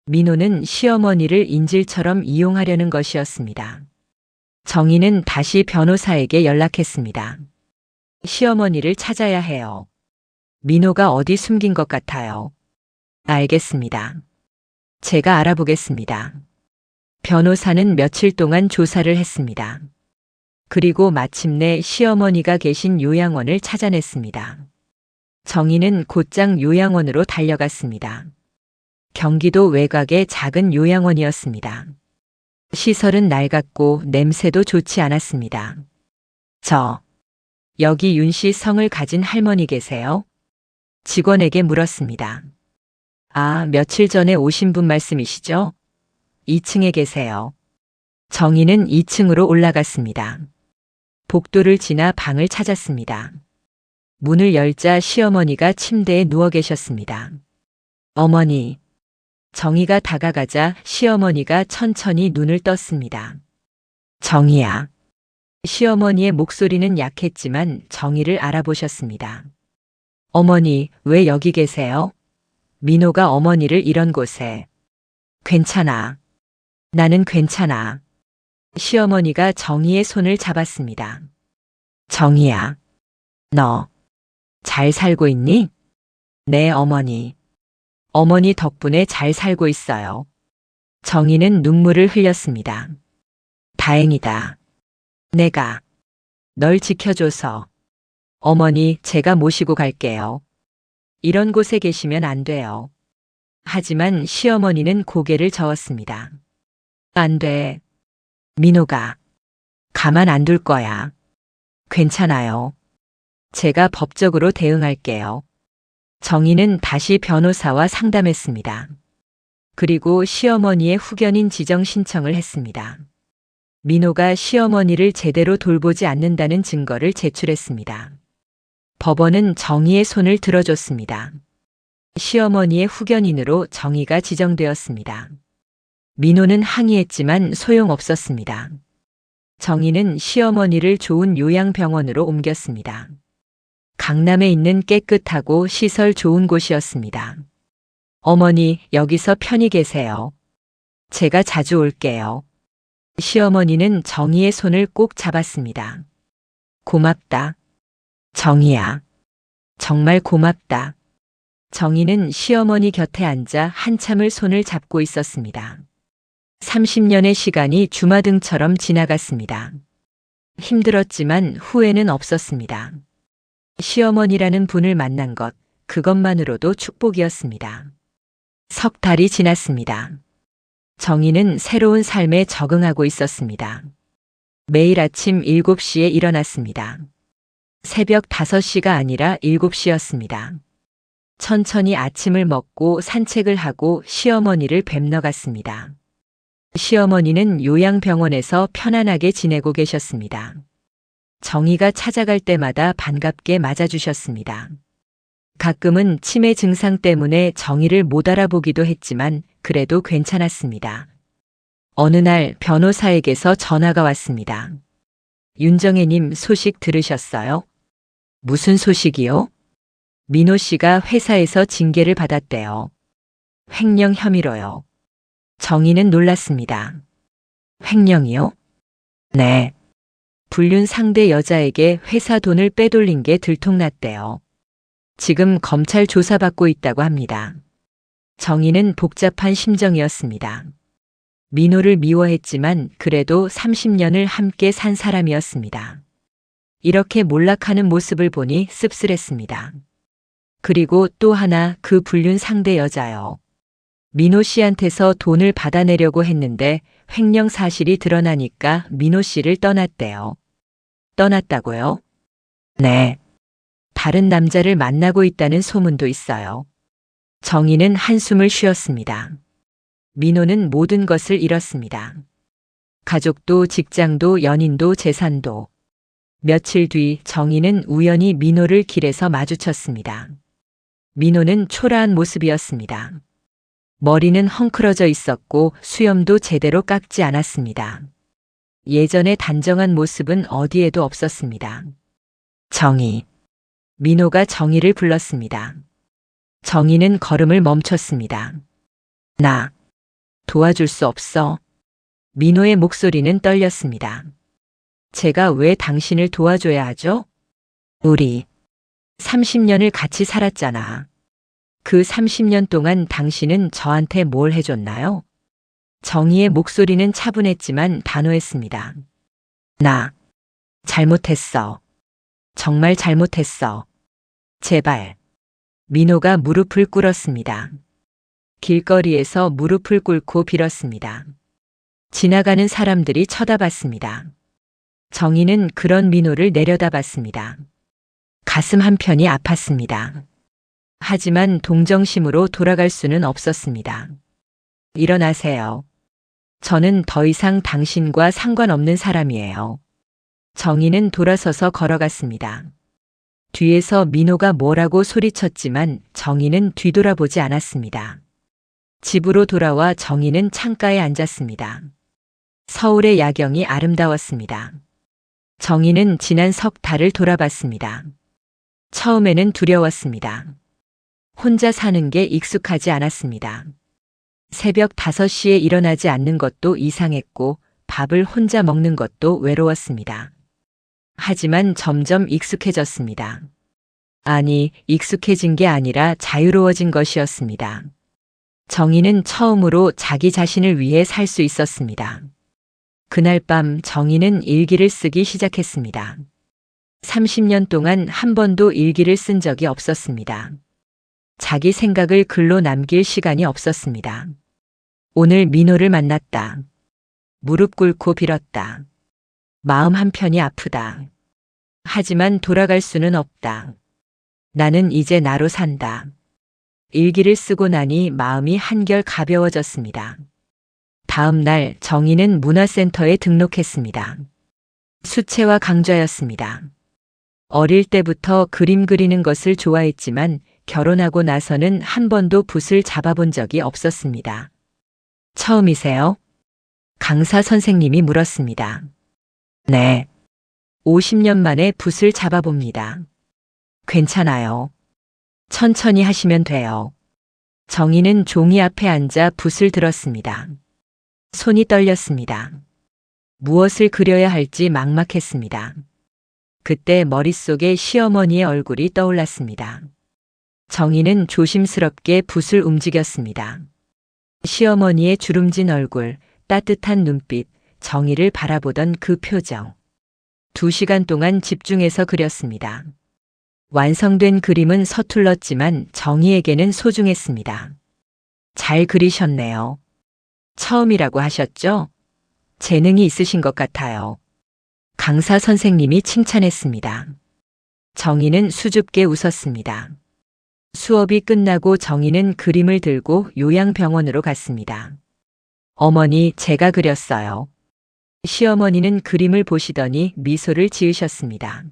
민호는 시어머니를 인질처럼 이용하려는 것이었습니다. 정희는 다시 변호사에게 연락했습니다. 시어머니를 찾아야 해요. 민호가 어디 숨긴 것 같아요. 알겠습니다. 제가 알아보겠습니다. 변호사는 며칠 동안 조사를 했습니다. 그리고 마침내 시어머니가 계신 요양원을 찾아냈습니다. 정희는 곧장 요양원으로 달려갔습니다. 경기도 외곽의 작은 요양원이었습니다. 시설은 낡았고 냄새도 좋지 않았습니다. 여기 윤씨 성을 가진 할머니 계세요? 직원에게 물었습니다. 아, 며칠 전에 오신 분 말씀이시죠? 2층에 계세요. 정희는 2층으로 올라갔습니다. 복도를 지나 방을 찾았습니다. 문을 열자 시어머니가 침대에 누워 계셨습니다. 어머니. 정희가 다가가자 시어머니가 천천히 눈을 떴습니다. 정희야. 시어머니의 목소리는 약했지만 정희를 알아보셨습니다. 어머니, 왜 여기 계세요? 민호가 어머니를 이런 곳에. 괜찮아. 나는 괜찮아. 시어머니가 정희의 손을 잡았습니다. 정희야. 너 잘 살고 있니? 네, 어머니. 어머니 덕분에 잘 살고 있어요. 정희는 눈물을 흘렸습니다. 다행이다. 내가 널 지켜줘서. 어머니, 제가 모시고 갈게요. 이런 곳에 계시면 안 돼요. 하지만 시어머니는 고개를 저었습니다. 안 돼. 민호가 가만 안 둘 거야. 괜찮아요. 제가 법적으로 대응할게요. 정희는 다시 변호사와 상담했습니다. 그리고 시어머니의 후견인 지정 신청을 했습니다. 민호가 시어머니를 제대로 돌보지 않는다는 증거를 제출했습니다. 법원은 정희의 손을 들어줬습니다. 시어머니의 후견인으로 정희가 지정되었습니다. 민호는 항의했지만 소용없었습니다. 정희는 시어머니를 좋은 요양병원으로 옮겼습니다. 강남에 있는 깨끗하고 시설 좋은 곳이었습니다. 어머니, 여기서 편히 계세요. 제가 자주 올게요. 시어머니는 정희의 손을 꼭 잡았습니다. 고맙다. 정희야. 정말 고맙다. 정희는 시어머니 곁에 앉아 한참을 손을 잡고 있었습니다. 30년의 시간이 주마등처럼 지나갔습니다. 힘들었지만 후회는 없었습니다. 시어머니라는 분을 만난 것, 그것만으로도 축복이었습니다. 석 달이 지났습니다. 정희는 새로운 삶에 적응하고 있었습니다. 매일 아침 7시에 일어났습니다. 새벽 5시가 아니라 7시였습니다. 천천히 아침을 먹고 산책을 하고 시어머니를 뵙러 갔습니다. 시어머니는 요양병원에서 편안하게 지내고 계셨습니다. 정희가 찾아갈 때마다 반갑게 맞아주셨습니다. 가끔은 치매 증상 때문에 정희를 못 알아보기도 했지만 그래도 괜찮았습니다. 어느 날 변호사에게서 전화가 왔습니다. 윤정혜님, 소식 들으셨어요? 무슨 소식이요? 민호 씨가 회사에서 징계를 받았대요. 횡령 혐의로요. 정희는 놀랐습니다. 횡령이요? 네. 불륜 상대 여자에게 회사 돈을 빼돌린 게 들통났대요. 지금 검찰 조사받고 있다고 합니다. 정희는 복잡한 심정이었습니다. 민호를 미워했지만 그래도 30년을 함께 산 사람이었습니다. 이렇게 몰락하는 모습을 보니 씁쓸했습니다. 그리고 또 하나, 그 불륜 상대 여자요. 민호 씨한테서 돈을 받아내려고 했는데 횡령 사실이 드러나니까 민호 씨를 떠났대요. 떠났다고요? 네. 다른 남자를 만나고 있다는 소문도 있어요. 정희는 한숨을 쉬었습니다. 민호는 모든 것을 잃었습니다. 가족도 직장도 연인도 재산도. 며칠 뒤 정희는 우연히 민호를 길에서 마주쳤습니다. 민호는 초라한 모습이었습니다. 머리는 헝클어져 있었고 수염도 제대로 깎지 않았습니다. 예전의 단정한 모습은 어디에도 없었습니다. 정희. 민호가 정희를 불렀습니다. 정희는 걸음을 멈췄습니다. 나 도와줄 수 없어. 민호의 목소리는 떨렸습니다. 제가 왜 당신을 도와줘야 하죠? 우리 30년을 같이 살았잖아. 그 30년 동안 당신은 저한테 뭘 해줬나요? 정희의 목소리는 차분했지만 단호했습니다. 나 잘못했어. 정말 잘못했어. 제발. 민호가 무릎을 꿇었습니다. 길거리에서 무릎을 꿇고 빌었습니다. 지나가는 사람들이 쳐다봤습니다. 정희는 그런 민호를 내려다봤습니다. 가슴 한편이 아팠습니다. 하지만 동정심으로 돌아갈 수는 없었습니다. 일어나세요. 저는 더 이상 당신과 상관없는 사람이에요. 정희는 돌아서서 걸어갔습니다. 뒤에서 민호가 뭐라고 소리쳤지만 정희는 뒤돌아보지 않았습니다. 집으로 돌아와 정희는 창가에 앉았습니다. 서울의 야경이 아름다웠습니다. 정희는 지난 석 달을 돌아봤습니다. 처음에는 두려웠습니다. 혼자 사는 게 익숙하지 않았습니다. 새벽 5시에 일어나지 않는 것도 이상했고 밥을 혼자 먹는 것도 외로웠습니다. 하지만 점점 익숙해졌습니다. 아니, 익숙해진 게 아니라 자유로워진 것이었습니다. 정희는 처음으로 자기 자신을 위해 살 수 있었습니다. 그날 밤 정희는 일기를 쓰기 시작했습니다. 30년 동안 한 번도 일기를 쓴 적이 없었습니다. 자기 생각을 글로 남길 시간이 없었습니다. 오늘 민호를 만났다. 무릎 꿇고 빌었다. 마음 한편이 아프다. 하지만 돌아갈 수는 없다. 나는 이제 나로 산다. 일기를 쓰고 나니 마음이 한결 가벼워졌습니다. 다음 날 정희는 문화센터에 등록했습니다. 수채화 강좌였습니다. 어릴 때부터 그림 그리는 것을 좋아했지만 결혼하고 나서는 한 번도 붓을 잡아본 적이 없었습니다. 처음이세요? 강사 선생님이 물었습니다. 네. 50년 만에 붓을 잡아봅니다. 괜찮아요. 천천히 하시면 돼요. 정희는 종이 앞에 앉아 붓을 들었습니다. 손이 떨렸습니다. 무엇을 그려야 할지 막막했습니다. 그때 머릿속에 시어머니의 얼굴이 떠올랐습니다. 정희는 조심스럽게 붓을 움직였습니다. 시어머니의 주름진 얼굴, 따뜻한 눈빛, 정희를 바라보던 그 표정. 2시간 동안 집중해서 그렸습니다. 완성된 그림은 서툴렀지만 정희에게는 소중했습니다. 잘 그리셨네요. 처음이라고 하셨죠? 재능이 있으신 것 같아요. 강사 선생님이 칭찬했습니다. 정희는 수줍게 웃었습니다. 수업이 끝나고 정희는 그림을 들고 요양병원으로 갔습니다. 어머니, 제가 그렸어요. 시어머니는 그림을 보시더니 미소를 지으셨습니다.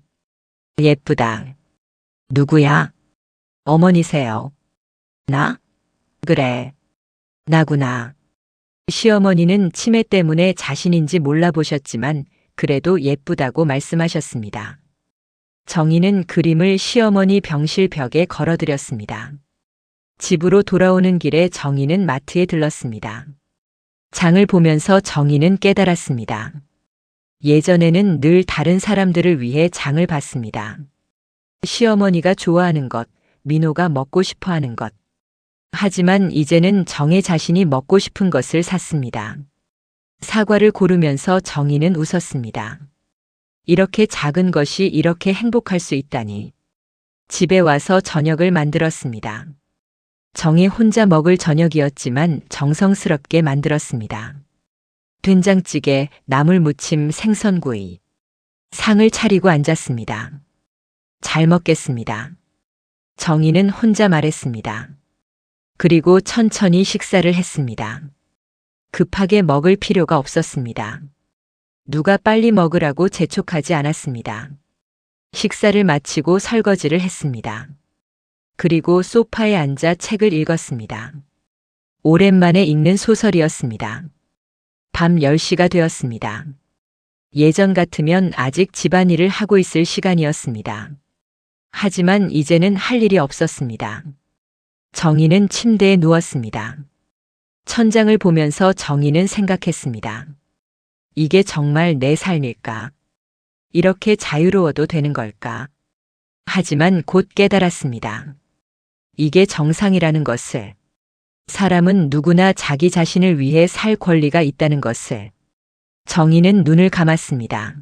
예쁘다. 누구야? 어머니세요. 나? 그래. 나구나. 시어머니는 치매 때문에 자신인지 몰라보셨지만 그래도 예쁘다고 말씀하셨습니다. 정희는 그림을 시어머니 병실 벽에 걸어드렸습니다. 집으로 돌아오는 길에 정희는 마트에 들렀습니다. 장을 보면서 정희는 깨달았습니다. 예전에는 늘 다른 사람들을 위해 장을 봤습니다. 시어머니가 좋아하는 것, 민호가 먹고 싶어 하는 것. 하지만 이제는 정의 자신이 먹고 싶은 것을 샀습니다. 사과를 고르면서 정희는 웃었습니다. 이렇게 작은 것이 이렇게 행복할 수 있다니. 집에 와서 저녁을 만들었습니다. 정희 혼자 먹을 저녁이었지만 정성스럽게 만들었습니다. 된장찌개, 나물무침, 생선구이. 상을 차리고 앉았습니다. 잘 먹겠습니다. 정희는 혼자 말했습니다. 그리고 천천히 식사를 했습니다. 급하게 먹을 필요가 없었습니다. 누가 빨리 먹으라고 재촉하지 않았습니다. 식사를 마치고 설거지를 했습니다. 그리고 소파에 앉아 책을 읽었습니다. 오랜만에 읽는 소설이었습니다. 밤 10시가 되었습니다. 예전 같으면 아직 집안일을 하고 있을 시간이었습니다. 하지만 이제는 할 일이 없었습니다. 정희는 침대에 누웠습니다. 천장을 보면서 정희는 생각했습니다. 이게 정말 내 삶일까? 이렇게 자유로워도 되는 걸까? 하지만 곧 깨달았습니다. 이게 정상이라는 것을. 사람은 누구나 자기 자신을 위해 살 권리가 있다는 것을. 정희는 눈을 감았습니다.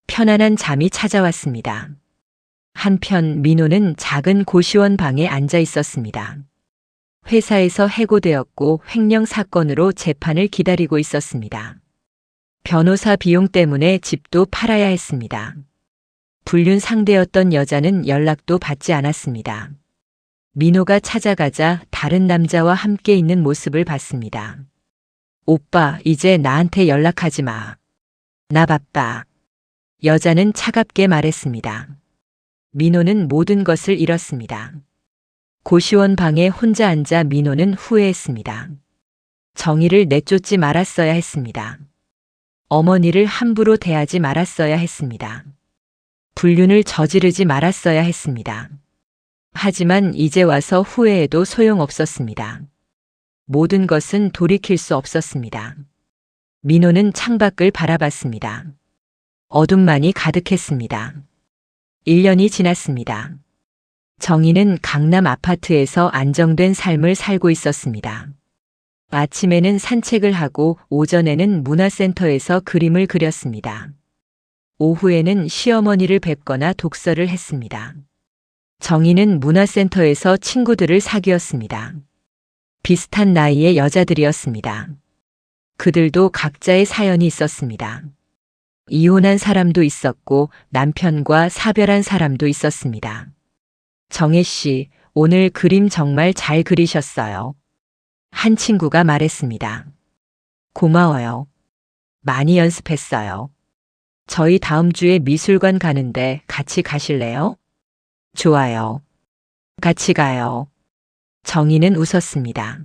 편안한 잠이 찾아왔습니다. 한편 민호는 작은 고시원 방에 앉아 있었습니다. 회사에서 해고되었고 횡령 사건으로 재판을 기다리고 있었습니다. 변호사 비용 때문에 집도 팔아야 했습니다. 불륜 상대였던 여자는 연락도 받지 않았습니다. 민호가 찾아가자 다른 남자와 함께 있는 모습을 봤습니다. 오빠, 이제 나한테 연락하지 마. 나 바빠. 여자는 차갑게 말했습니다. 민호는 모든 것을 잃었습니다. 고시원 방에 혼자 앉아 민호는 후회했습니다. 정희를 내쫓지 말았어야 했습니다. 어머니를 함부로 대하지 말았어야 했습니다. 불륜을 저지르지 말았어야 했습니다. 하지만 이제 와서 후회해도 소용없었습니다. 모든 것은 돌이킬 수 없었습니다. 민호는 창밖을 바라봤습니다. 어둠만이 가득했습니다. 1년이 지났습니다. 정희는 강남 아파트에서 안정된 삶을 살고 있었습니다. 아침에는 산책을 하고 오전에는 문화센터에서 그림을 그렸습니다. 오후에는 시어머니를 뵙거나 독서를 했습니다. 정희는 문화센터에서 친구들을 사귀었습니다. 비슷한 나이의 여자들이었습니다. 그들도 각자의 사연이 있었습니다. 이혼한 사람도 있었고 남편과 사별한 사람도 있었습니다. 정혜 씨, 오늘 그림 정말 잘 그리셨어요. 한 친구가 말했습니다. 고마워요. 많이 연습했어요. 저희 다음 주에 미술관 가는데 같이 가실래요? 좋아요. 같이 가요. 정희는 웃었습니다.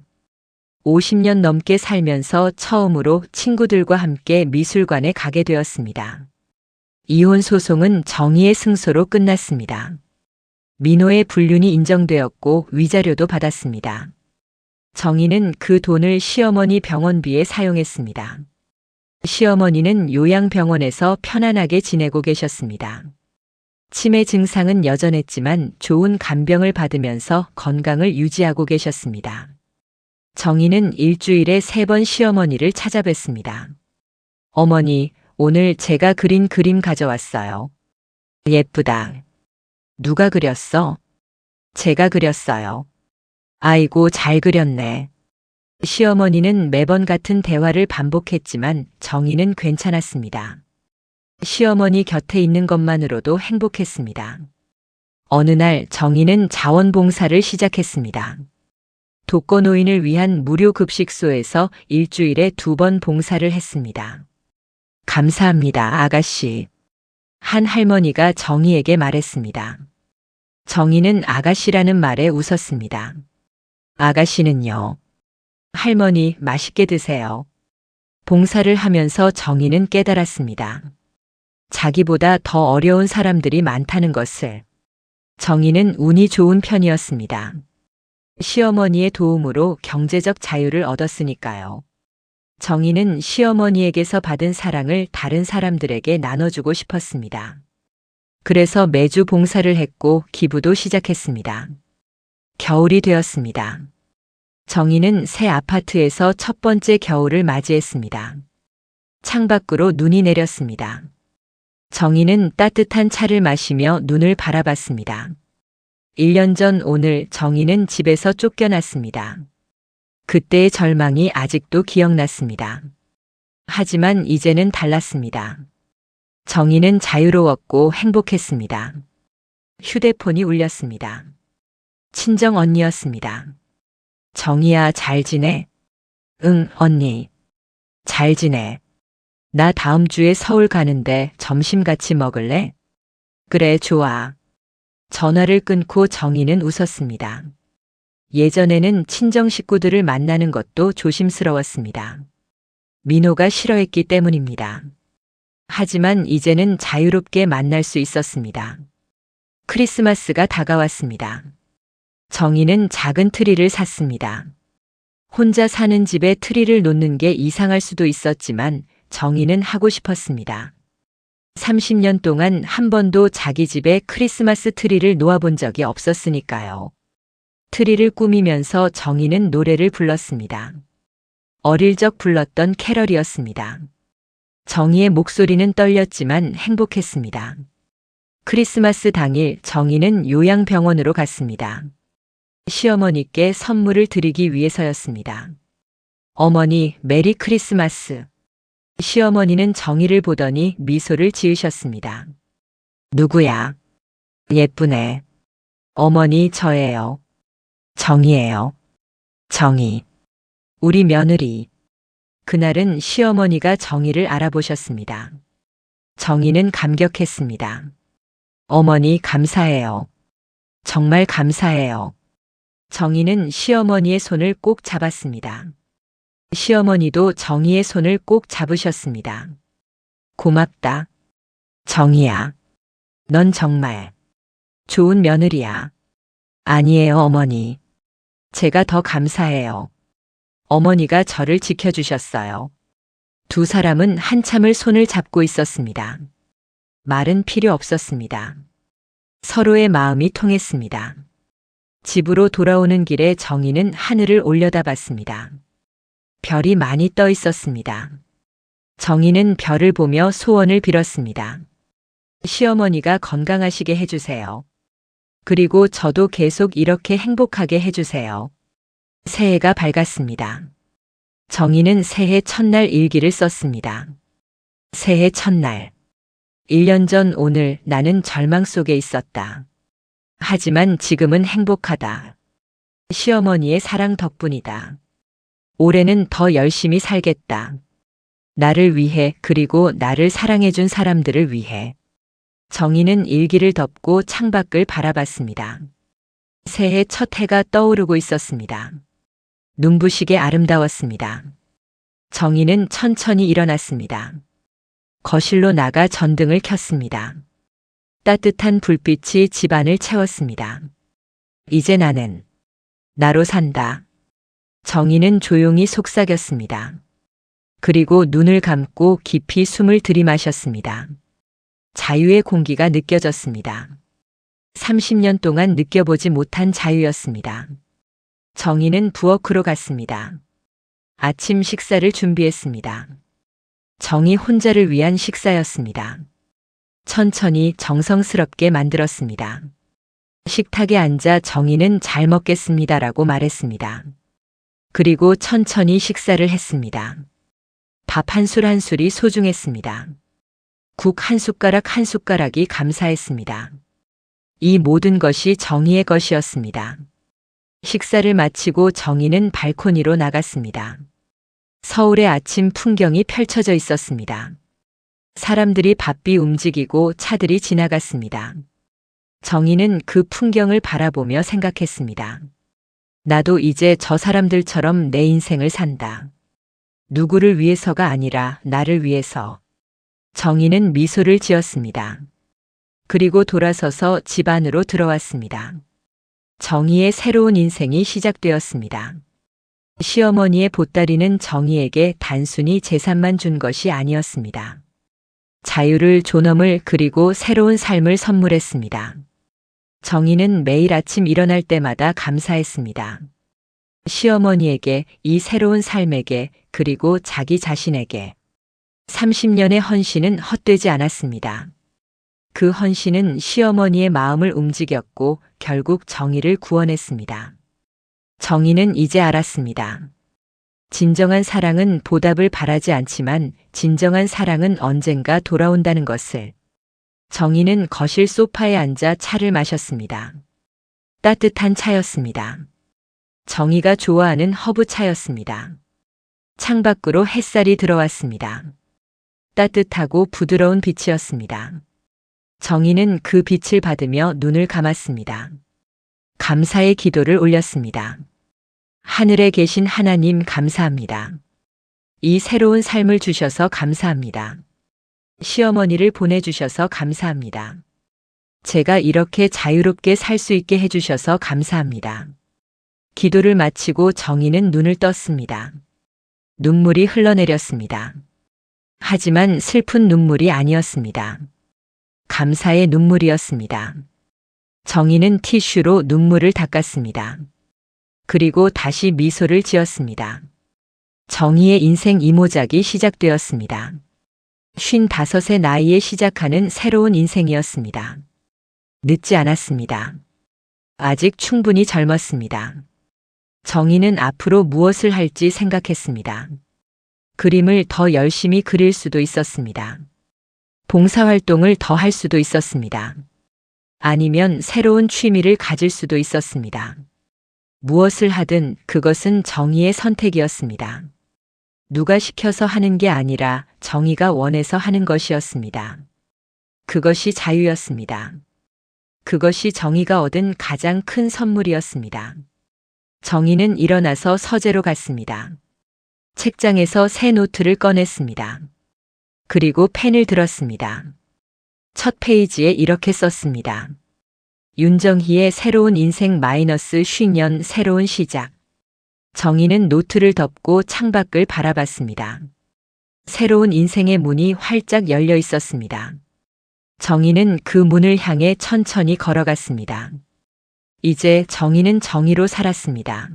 50년 넘게 살면서 처음으로 친구들과 함께 미술관에 가게 되었습니다. 이혼 소송은 정희의 승소로 끝났습니다. 민호의 불륜이 인정되었고 위자료도 받았습니다. 정희는 그 돈을 시어머니 병원비에 사용했습니다. 시어머니는 요양병원에서 편안하게 지내고 계셨습니다. 치매 증상은 여전했지만 좋은 간병을 받으면서 건강을 유지하고 계셨습니다. 정희는 일주일에 3번 시어머니를 찾아뵀습니다. 어머니, 오늘 제가 그린 그림 가져왔어요. 예쁘다. 누가 그렸어? 제가 그렸어요. 아이고, 잘 그렸네. 시어머니는 매번 같은 대화를 반복했지만 정희는 괜찮았습니다. 시어머니 곁에 있는 것만으로도 행복했습니다. 어느 날 정희는 자원봉사를 시작했습니다. 독거노인을 위한 무료 급식소에서 일주일에 2번 봉사를 했습니다. 감사합니다, 아가씨. 한 할머니가 정희에게 말했습니다. 정희는 아가씨라는 말에 웃었습니다. 아가씨는요? 할머니, 맛있게 드세요. 봉사를 하면서 정희는 깨달았습니다. 자기보다 더 어려운 사람들이 많다는 것을. 정희는 운이 좋은 편이었습니다. 시어머니의 도움으로 경제적 자유를 얻었으니까요. 정희는 시어머니에게서 받은 사랑을 다른 사람들에게 나눠주고 싶었습니다. 그래서 매주 봉사를 했고 기부도 시작했습니다. 겨울이 되었습니다. 정희는 새 아파트에서 첫 번째 겨울을 맞이했습니다. 창밖으로 눈이 내렸습니다. 정희는 따뜻한 차를 마시며 눈을 바라봤습니다. 1년 전 오늘 정희는 집에서 쫓겨났습니다. 그때의 절망이 아직도 기억났습니다. 하지만 이제는 달랐습니다. 정희는 자유로웠고 행복했습니다. 휴대폰이 울렸습니다. 친정 언니였습니다. 정희야, 잘 지내? 응, 언니. 잘 지내. 나 다음 주에 서울 가는데 점심 같이 먹을래? 그래, 좋아. 전화를 끊고 정희는 웃었습니다. 예전에는 친정 식구들을 만나는 것도 조심스러웠습니다. 민호가 싫어했기 때문입니다. 하지만 이제는 자유롭게 만날 수 있었습니다. 크리스마스가 다가왔습니다. 정희는 작은 트리를 샀습니다. 혼자 사는 집에 트리를 놓는 게 이상할 수도 있었지만 정희는 하고 싶었습니다. 30년 동안 한 번도 자기 집에 크리스마스 트리를 놓아본 적이 없었으니까요. 트리를 꾸미면서 정희는 노래를 불렀습니다. 어릴 적 불렀던 캐럴이었습니다. 정희의 목소리는 떨렸지만 행복했습니다. 크리스마스 당일 정희는 요양병원으로 갔습니다. 시어머니께 선물을 드리기 위해서였습니다. 어머니, 메리 크리스마스. 시어머니는 정희를 보더니 미소를 지으셨습니다. 누구야? 예쁘네. 어머니, 저예요. 정희예요. 정희. 우리 며느리. 그날은 시어머니가 정희를 알아보셨습니다. 정희는 감격했습니다. 어머니, 감사해요. 정말 감사해요. 정희는 시어머니의 손을 꼭 잡았습니다. 시어머니도 정희의 손을 꼭 잡으셨습니다. 고맙다. 정희야. 넌 정말 좋은 며느리야. 아니에요, 어머니. 제가 더 감사해요. 어머니가 저를 지켜주셨어요. 두 사람은 한참을 손을 잡고 있었습니다. 말은 필요 없었습니다. 서로의 마음이 통했습니다. 집으로 돌아오는 길에 정희는 하늘을 올려다봤습니다. 별이 많이 떠 있었습니다. 정희는 별을 보며 소원을 빌었습니다. 시어머니가 건강하시게 해주세요. 그리고 저도 계속 이렇게 행복하게 해주세요. 새해가 밝았습니다. 정희는 새해 첫날 일기를 썼습니다. 새해 첫날. 1년 전 오늘 나는 절망 속에 있었다. 하지만 지금은 행복하다. 시어머니의 사랑 덕분이다. 올해는 더 열심히 살겠다. 나를 위해 그리고 나를 사랑해준 사람들을 위해. 정희는 일기를 덮고 창밖을 바라봤습니다. 새해 첫 해가 떠오르고 있었습니다. 눈부시게 아름다웠습니다. 정희는 천천히 일어났습니다. 거실로 나가 전등을 켰습니다. 따뜻한 불빛이 집안을 채웠습니다. 이제 나는 나로 산다. 정희는 조용히 속삭였습니다. 그리고 눈을 감고 깊이 숨을 들이마셨습니다. 자유의 공기가 느껴졌습니다. 30년 동안 느껴보지 못한 자유였습니다. 정희는 부엌으로 갔습니다. 아침 식사를 준비했습니다. 정희 혼자를 위한 식사였습니다. 천천히 정성스럽게 만들었습니다. 식탁에 앉아 정희는 잘 먹겠습니다라고 말했습니다. 그리고 천천히 식사를 했습니다. 밥 한 술 한 술이 소중했습니다. 국 한 숟가락 한 숟가락이 감사했습니다. 이 모든 것이 정희의 것이었습니다. 식사를 마치고 정희는 발코니로 나갔습니다. 서울의 아침 풍경이 펼쳐져 있었습니다. 사람들이 바삐 움직이고 차들이 지나갔습니다. 정희는 그 풍경을 바라보며 생각했습니다. 나도 이제 저 사람들처럼 내 인생을 산다. 누구를 위해서가 아니라 나를 위해서. 정희는 미소를 지었습니다. 그리고 돌아서서 집 안으로 들어왔습니다. 정희의 새로운 인생이 시작되었습니다. 시어머니의 보따리는 정희에게 단순히 재산만 준 것이 아니었습니다. 자유를, 존엄을 그리고 새로운 삶을 선물했습니다. 정희는 매일 아침 일어날 때마다 감사했습니다. 시어머니에게, 이 새로운 삶에게, 그리고 자기 자신에게. 30년의 헌신은 헛되지 않았습니다. 그 헌신은 시어머니의 마음을 움직였고 결국 정희를 구원했습니다. 정희는 이제 알았습니다. 진정한 사랑은 보답을 바라지 않지만 진정한 사랑은 언젠가 돌아온다는 것을. 정희는 거실 소파에 앉아 차를 마셨습니다. 따뜻한 차였습니다. 정희가 좋아하는 허브차였습니다. 창밖으로 햇살이 들어왔습니다. 따뜻하고 부드러운 빛이었습니다. 정희는 그 빛을 받으며 눈을 감았습니다. 감사의 기도를 올렸습니다. 하늘에 계신 하나님 감사합니다. 이 새로운 삶을 주셔서 감사합니다. 시어머니를 보내주셔서 감사합니다. 제가 이렇게 자유롭게 살 수 있게 해주셔서 감사합니다. 기도를 마치고 정희는 눈을 떴습니다. 눈물이 흘러내렸습니다. 하지만 슬픈 눈물이 아니었습니다. 감사의 눈물이었습니다. 정희는 티슈로 눈물을 닦았습니다. 그리고 다시 미소를 지었습니다. 정희의 인생 이모작이 시작되었습니다. 55의 나이에 시작하는 새로운 인생이었습니다. 늦지 않았습니다. 아직 충분히 젊었습니다. 정희는 앞으로 무엇을 할지 생각했습니다. 그림을 더 열심히 그릴 수도 있었습니다. 봉사활동을 더 할 수도 있었습니다. 아니면 새로운 취미를 가질 수도 있었습니다. 무엇을 하든 그것은 정희의 선택이었습니다. 누가 시켜서 하는 게 아니라 정희가 원해서 하는 것이었습니다. 그것이 자유였습니다. 그것이 정희가 얻은 가장 큰 선물이었습니다. 정희는 일어나서 서재로 갔습니다. 책장에서 새 노트를 꺼냈습니다. 그리고 펜을 들었습니다. 첫 페이지에 이렇게 썼습니다. 윤정희의 새로운 인생 -50년 새로운 시작. 정희는 노트를 덮고 창밖을 바라봤습니다. 새로운 인생의 문이 활짝 열려 있었습니다. 정희는 그 문을 향해 천천히 걸어갔습니다. 이제 정희는 정의로 살았습니다.